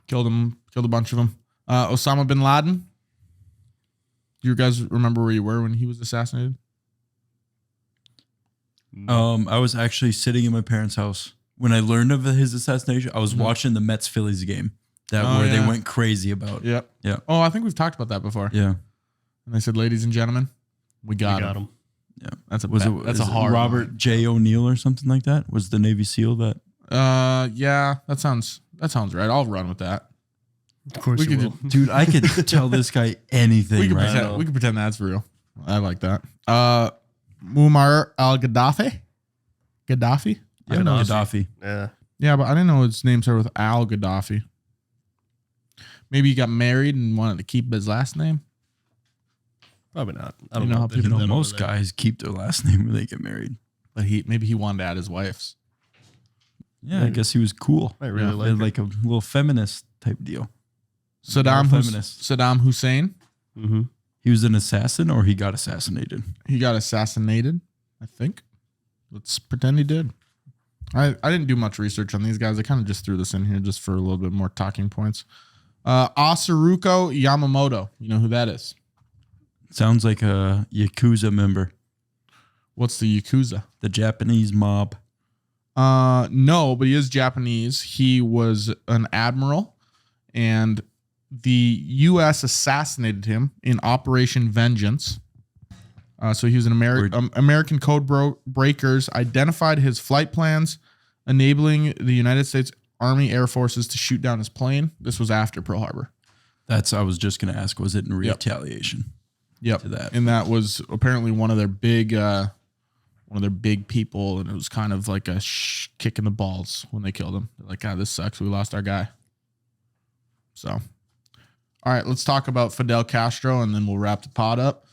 Killed a bunch of them. Osama bin Laden. Do you guys remember where you were when he was assassinated? I was actually sitting in my parents' house when I learned of his assassination. I was watching the Mets Phillies game where they went crazy about. Yep. Yeah. Oh, I think we've talked about that before. Yeah. And they said, ladies and gentlemen, we got, Got him. him. Yeah. That's a Was bet. it That's a is it hard Robert one. J. O'Neill or something like that? Was the Navy SEAL that? Yeah, that sounds right. I'll run with that. Of course We you could will. Dude, I could tell this guy anything, We can right? pretend. We can pretend that's real. I like that. Muammar al Gaddafi. Gaddafi. I Yeah, don't know. Gaddafi. Yeah. Yeah, but I didn't know his name started with Al Gaddafi. Maybe he got married and wanted to keep his last name. Probably not. I You don't know know. how They people- do You know, that most over there. guys keep their last name when they get married. But maybe he wanted to add his wife's. Yeah, I guess he was cool. I really Yeah, like her. like a little feminist type deal. Saddam More feminist. Saddam Hussein. Mm-hmm. He was an assassin or he got assassinated? He got assassinated, I think. Let's pretend he did. I didn't do much research on these guys. I kind of just threw this in here just for a little bit more talking points. Asaruko Yamamoto. You know who that is? Sounds like a Yakuza member. What's the Yakuza? The Japanese mob. No, but he is Japanese. He was an admiral, and the U.S. assassinated him in Operation Vengeance. So he was an American code breakers identified his flight plans, enabling the United States Army Air Forces to shoot down his plane. This was after Pearl Harbor. I was just going to ask, was it in retaliation? Yep. To that. And that was apparently one of their big one of their big people, and it was kind of like a kick in the balls when they killed him. They're like, God, this sucks. We lost our guy. So, all right, let's talk about Fidel Castro, and then we'll wrap the pod up.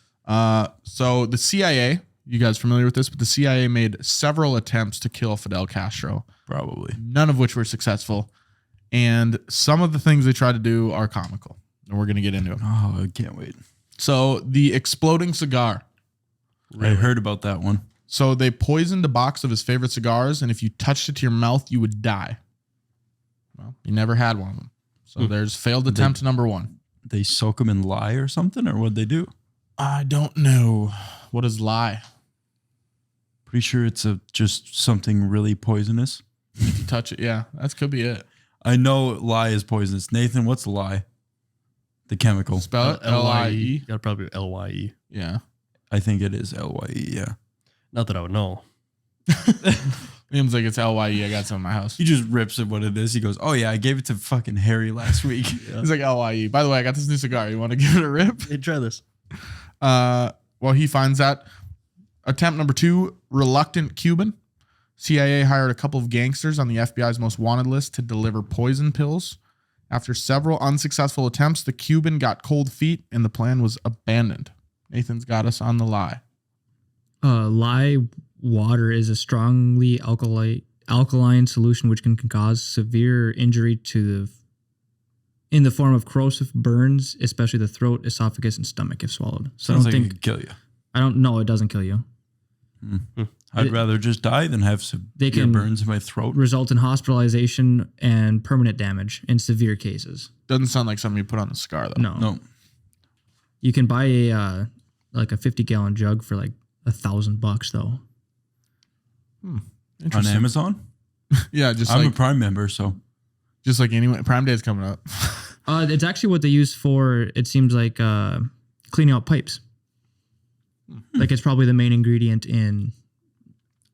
So the CIA, you guys familiar with this? But the CIA made several attempts to kill Fidel Castro, Probably. none of which were successful. And some of the things they tried to do are comical, and we're going to get into it. Oh, I can't wait. So the exploding cigar. I heard about that one. So they poisoned a box of his favorite cigars, and if you touched it to your mouth, you would die. Well, you never had one of them. So there's failed attempt number one. They soak them in lye or something, or what'd they do? I don't know. What is lie? Pretty sure it's just something really poisonous. If you touch it, yeah, that could be it. I know lye is poisonous. Nathan, what's lye? The chemical. Spell it L-I-E. Got probably L-Y-E. Yeah. I think it is L-Y-E, yeah. Not that I would know. Liam's like, it's L-Y-E. I got some in my house. He just rips at what it is. He goes, oh yeah, I gave it to fucking Harry last week. He's like, L-Y-E. By the way, I got this new cigar. You want to give it a rip? Hey, try this. Well, he finds that. Attempt number 2, reluctant Cuban. CIA hired a couple of gangsters on the FBI's most wanted list to deliver poison pills. After several unsuccessful attempts, the Cuban got cold feet and the plan was abandoned. Nathan's got us on the lie. Lye water is a strongly alkaline solution which can cause severe injury to in the form of corrosive burns, especially the throat, esophagus, and stomach if swallowed. So Sounds I like don't it think could kill you. I don't know. It doesn't kill you. I'd rather just die than have some They can- burns in my throat. Result in hospitalization and permanent damage in severe cases. Doesn't sound like something you put on the cigar, though. No. No. You can buy a 50-gallon jug for like $1,000 though. On Interesting. Amazon? Yeah, just I'm like a Prime member, so anyway. Prime Day is coming up. It's actually what they use for, it seems like, cleaning out pipes. Like it's probably the main ingredient in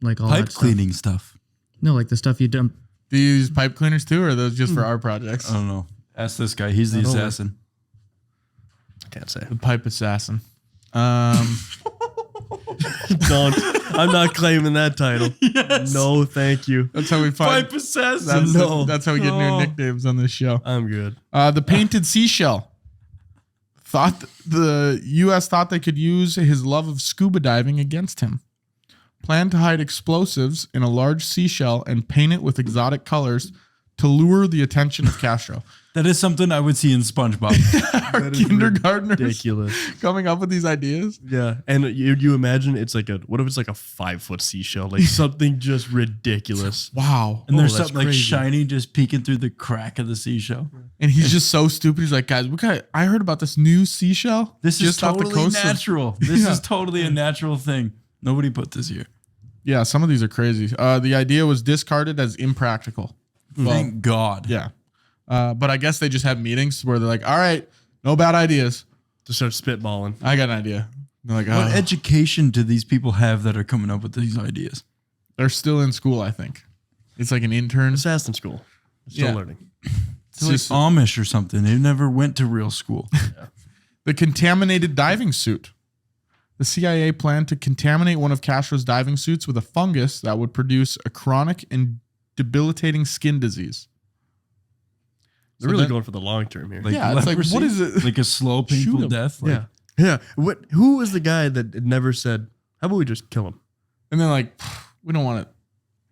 like all pipe that stuff. cleaning stuff. No, like the stuff you dump. Do you use pipe cleaners too, or are those just for our projects? I don't know. Ask this guy. He's the I don't know. assassin. I can't say. The pipe assassin. Don't. I'm not claiming that title. Yes. No, thank you. That's how we find. Pipe assassin. That's how we get new nicknames on this show. I'm good. The painted seashell. The U.S. thought they could use his love of scuba diving against him. Planned to hide explosives in a large seashell and paint it with exotic colors to lure the attention of Castro. That is something I would see in SpongeBob. Our kindergartners Ridiculous. coming up with these ideas. Yeah, and you imagine it's like what if it's like a 5-foot seashell, like something just ridiculous. Wow. And there's that's something like crazy. shiny just peeking through the crack of the seashell. And he's just so stupid. He's like, guys, I heard about this new seashell. This is just off the totally coast of-" natural. This Yeah. is totally a natural thing. Nobody put this here. Yeah, some of these are crazy. The idea was discarded as impractical. Thank God. Yeah. But I guess they just have meetings where they're like, all right, no bad ideas. To start spitballing. I got an idea. They're like, What oh. education do these people have that are coming up with these ideas? They're still in school, I think. It's like an intern. Assassin school. Still Yeah. learning. It's like Amish or something. They never went to real school. The contaminated diving suit. The CIA planned to contaminate one of Castro's diving suits with a fungus that would produce a chronic and debilitating skin disease. They're So really then- going for the long term here. Like Yeah, it's like, leprosy? what is it? Like a slow, Shoot painful 'em. death? Like, Yeah. Who was the guy that never said, how about we just kill him? And then like, we don't want it.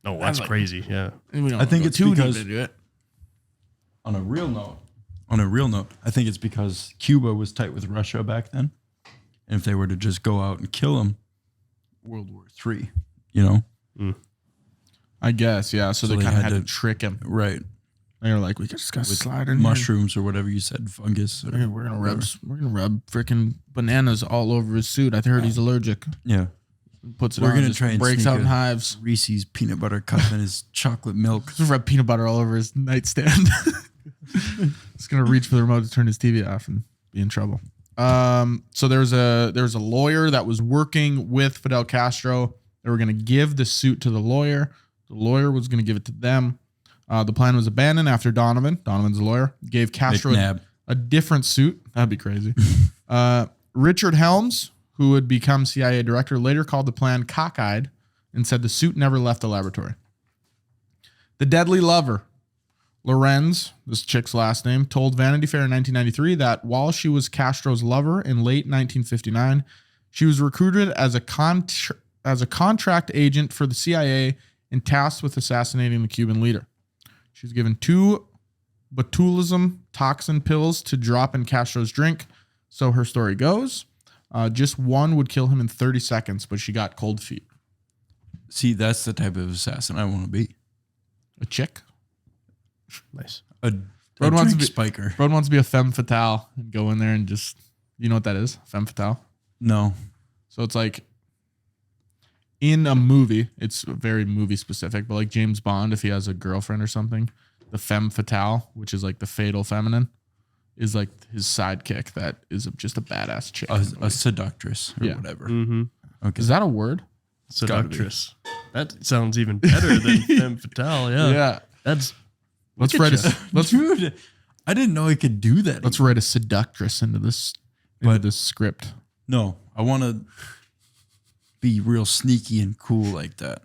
Oh, that's like- crazy. Yeah. We don't I think go it's too deep because- into it. On a real note, I think it's because Cuba was tight with Russia back then. And if they were to just go out and kill him, World War III, you know? I guess, yeah. So, So they they kind of had had to to- trick him. Right. They were like, we just got to With slide in mushrooms or whatever you said, fungus. Or here. We're gonna whatever. rub freaking bananas all over his suit. I heard he's allergic. Yeah. Puts it We're on, gonna just try and breaks sneak out in a- hives. Reese's peanut butter cup and his chocolate milk. Just rub peanut butter all over his nightstand. He's gonna reach for the remote to turn his TV off and be in trouble. So there was a lawyer that was working with Fidel Castro. They were gonna give the suit to the lawyer. The lawyer was gonna give it to them. The plan was abandoned after Donovan's a lawyer, gave Castro McNabb. a different suit. That'd be crazy. Richard Helms, who would become CIA director, later called the plan cockeyed and said the suit never left the laboratory. The deadly lover, Lorenz, this chick's last name, told Vanity Fair in 1993 that while she was Castro's lover in late 1959, she was recruited as a contract agent for the CIA and tasked with assassinating the Cuban leader. She was given 2 botulism toxin pills to drop in Castro's drink. So her story goes. Just one would kill him in 30 seconds, but she got cold feet. See, that's the type of assassin I want to be. A chick? Nice. A Broden wants to drink be spiker. Broden wants to be a femme fatale and go in there and just, you know what that is? Femme fatale. No. So it's like in a movie, it's very movie specific, but like James Bond, if he has a girlfriend or something, the femme fatale, which is like the fatal feminine, is like his sidekick that is just a badass chick. A seductress or Yeah. whatever. Mm-hmm. Okay. Is that a word? Seductress. That sounds even better than femme fatale. Yeah. That's. Let's Look write at a let's Dude, I didn't know I could do that. let's write a seductress into this script. No, I want to be real sneaky and cool like that.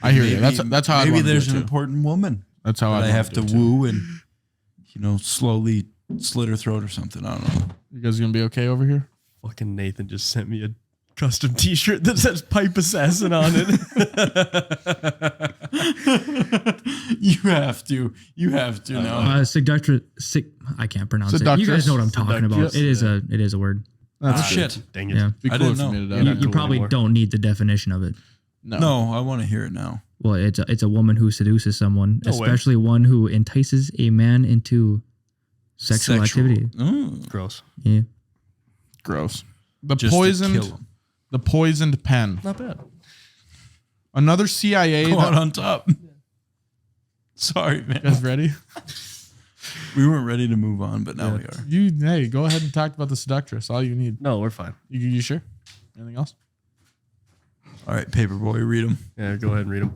I hear you. That's how maybe I'd there's an too. important woman That's how that I'd I have to do it too. woo and slowly slit her throat or something. I don't know. You guys gonna be okay over here? Fucking Nathan just sent me a custom T-shirt that says "Pipe Assassin" on it. You have to now. Seductress. I can't pronounce it. You Seductress? guys know what I'm talking about. Seductress. It is a word. That's Shit. Dang it. Yeah. Be I cool didn't if you know. made it Yeah, up. not You cool probably anymore. don't need the definition of it. No, I want to hear it now. Well, it's a woman who seduces someone, No way. especially one who entices a man into sexual activity. Mm. Gross. Yeah. Gross. The Just to kill 'em. the poisoned pen. Not bad. Another CIA. Go on That, on top. Sorry, you man. guys ready? We weren't ready to move on, but now we are. Hey, go ahead and talk about the seductress. All you need. No, we're fine. You sure? Anything else? All right, Paperboy, read them. Yeah, go ahead and read them.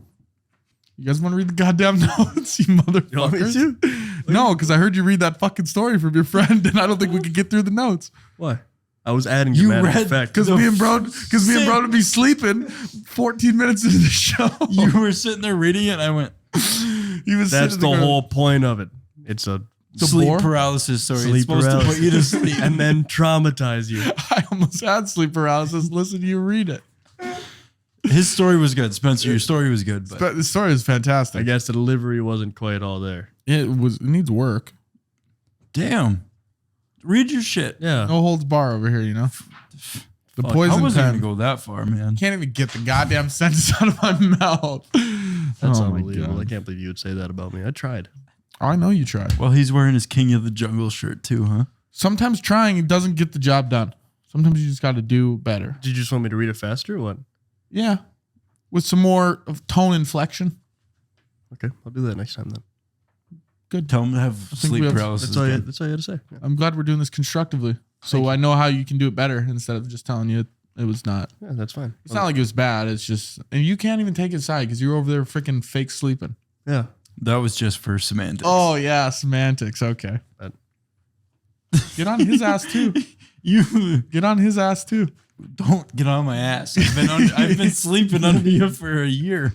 You guys want to read the goddamn notes, you motherfuckers? You want me to? No, because I heard you read that fucking story from your friend, and I don't think we could get through the notes. Why? I was adding You dramatic read- effect. Because me and Broden would be sleeping 14 minutes into the show. You were sitting there reading it, and I went, He was That's sitting the there going, whole point of it. It's a sleep bore? paralysis story. sleep It's supposed to put you to sleep. and then traumatize you. I almost had sleep paralysis. Listen to you read it. His story was good. Spencer, your story was good. But But the story is fantastic. I guess the delivery wasn't quite all there. It needs work. damn. Read your shit. Yeah. No holds bar over here, you know. The Fuck, I poison wasn't pen. going to go that far, man. Can't even get the goddamn sentence out of my mouth. That's Oh my unbelievable. God. I can't believe you would say that about me. I tried. I know you tried. Well, he's wearing his King of the Jungle shirt too, huh? Sometimes trying doesn't get the job done. Sometimes you just got to do better. Did you just want me to read it faster or what? Yeah. With some more of tone inflection. Okay, I'll do that next time then. Good. Tell him to have think sleep we have- paralysis. That's all you again. had to say. Yeah. I'm glad we're doing this constructively. So I know how you can do it better instead of just telling you it was not. Yeah, that's fine. It's not like it was bad. It's just, and you can't even take his side because you're over there freaking fake sleeping. Yeah. That was just for semantics. Oh, yeah. Semantics. Okay. But- Get on his ass too. You Get on his ass too. don't get on my ass. I've been sleeping under you for a year.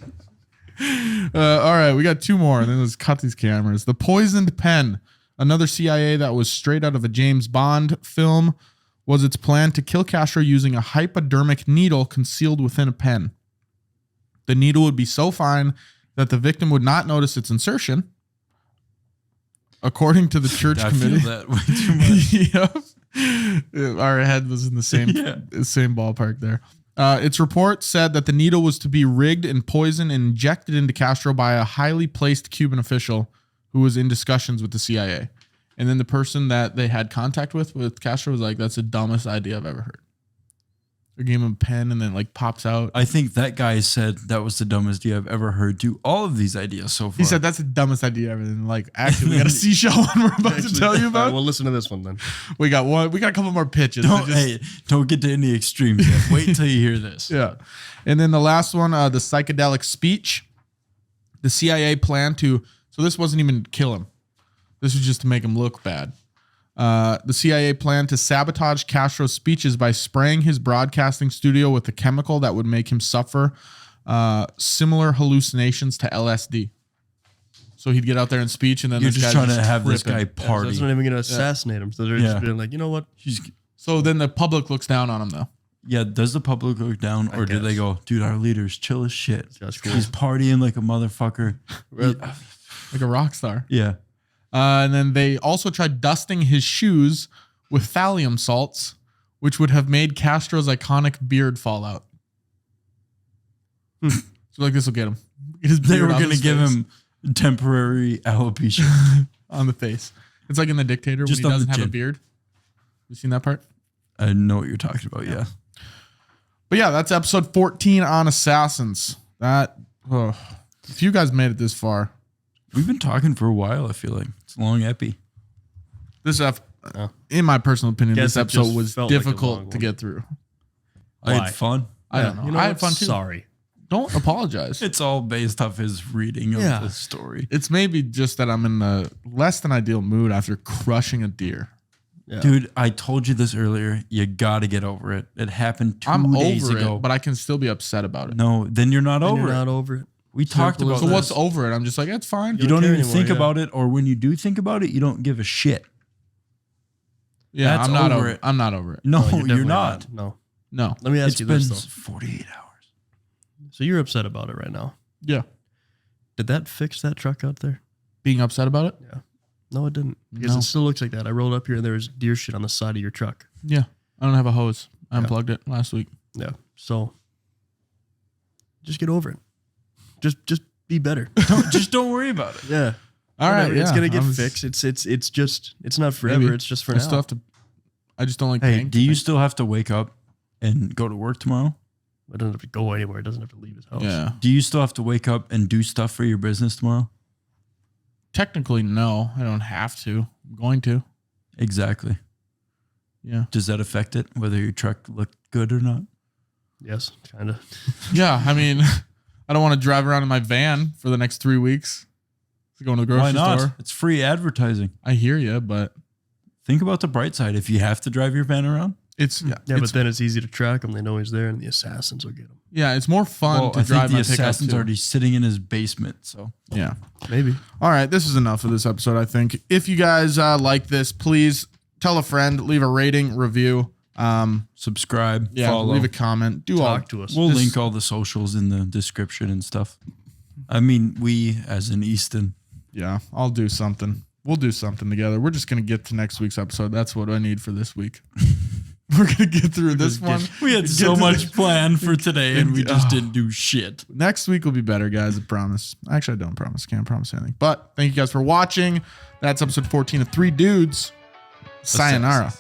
All right, we got two more, and then let's cut these cameras. The poisoned pen, another CIA that was straight out of a James Bond film, was its plan to kill Castro using a hypodermic needle concealed within a pen. The needle would be so fine that the victim would not notice its insertion, according to the church I committee. feel that way too much. Yep. Our head was in the same Yeah. same ballpark there. Its report said that the needle was to be rigged and poisoned and injected into Castro by a highly placed Cuban official who was in discussions with the CIA. And then the person that they had contact with Castro was like, "That's the dumbest idea I've ever heard." They gave him a pen and then like pops out. I think that guy said that was the dumbest idea I've ever heard to all of these ideas so far. He said, "That's the dumbest idea ever." And like, actually, we got a seashell one we're about to tell you All right, about. well, listen to this one then. We got one. We got a couple more pitches. don't, So just- hey, don't get to any extremes yet. Wait until you hear this. Yeah. And then the last one, the psychedelic speech. The CIA planned to, so this wasn't even to kill him. This was just to make him look bad. The CIA planned to sabotage Castro's speeches by spraying his broadcasting studio with a chemical that would make him suffer similar hallucinations to LSD. So he'd get out there and speech, and then You're this just guy's trying to have this tripping. guy So party. that's not even going to assassinate him. So they're Yeah. just being like, you know what? So then the public looks down on him, though. Yeah, does the public look down, or do they guess. go, dude, our leader's chill as shit. That's cool. He's partying like a motherfucker. Like a rock star. Yeah. And then they also tried dusting his shoes with thallium salts, which would have made Castro's iconic beard fall out. So like this will get him. Get his They beard were on going to his give face. him temporary alopecia. On the face. It's like in The Dictator Just when on he the doesn't have a chin. beard. You seen that part? I know what you're talking about. Yeah. But yeah, that's episode 14 on Assassins. If you guys made it this far, We've been talking for a while, I feel like. It's a long epi. in my personal opinion, Guess this it episode just was felt like a difficult long to one. get through. I Why? had fun. I don't know. You know I what? had fun too. Sorry. Don't apologize. It's all based off his reading of Yeah. the story. It's maybe just that I'm in a less than ideal mood after crushing a deer. Yeah. Dude, I told you this earlier. You got to get over it. It happened 2 I'm days over ago. it, but I can still be upset about it. No, then you're not And over you're it. not over it. We talked Simple about as So this. what's over it? I'm just like, it's fine. You don't care even anymore, think yeah. about it, or when you do think about it, you don't give a shit. Yeah, That's I'm not over over it. it. I'm not over it. No, definitely you're not. No. No. Let me ask It's you been this, though. 48 hours. So you're upset about it right now. Yeah. Did that fix that truck out there? Being upset about it? Yeah. No, it didn't. Because No. it still looks like that. I rolled up here and there was deer shit on the side of your truck. Yeah. I don't have a hose. I unplugged it last week. Yeah. So just get over it. Just be better. Just don't worry about it. Yeah. All right. It's yeah, gonna get I'm- fixed. It's just it's not forever. Maybe. It's just for I now. still have to. I just don't like Hey, paying. do you still have to wake up and go to work tomorrow? It doesn't have to go anywhere. It doesn't have to leave his house. Yeah. Do you still have to wake up and do stuff for your business tomorrow? Technically, no. I don't have to. I'm going to. Exactly. Yeah. Does that affect it, whether your truck looked good or not? Yes, kind of. Yeah. I mean, I don't want to drive around in my van for the next 3 weeks. To go to the grocery Why not? store. It's free advertising. I hear you, but Think about the bright side. If you have to drive your van around, it's Yeah, it's, but then it's easy to track him. They know he's there, and the assassins will get him. yeah, it's more fun well, to I drive think the my pickup assassin's too. already sitting in his basement. So Yeah. Maybe. All right, this is enough of this episode, I think. If you guys like this, please tell a friend, leave a rating, review. subscribe, Yeah, follow. leave a comment. Do all. Talk to us. We'll This- link all the socials in the description and stuff. I mean, we as in Easton. Yeah, I'll do something. We'll do something together. We're just going to get to next week's episode. That's what I need for this week. We're going to get through this one. We had Get so to much the- planned for today, and we just Oh. didn't do shit. Next week will be better, guys. I promise. Actually, I don't promise. Can't promise anything. But thank you guys for watching. That's episode 14 of Three Dudes. Sayonara.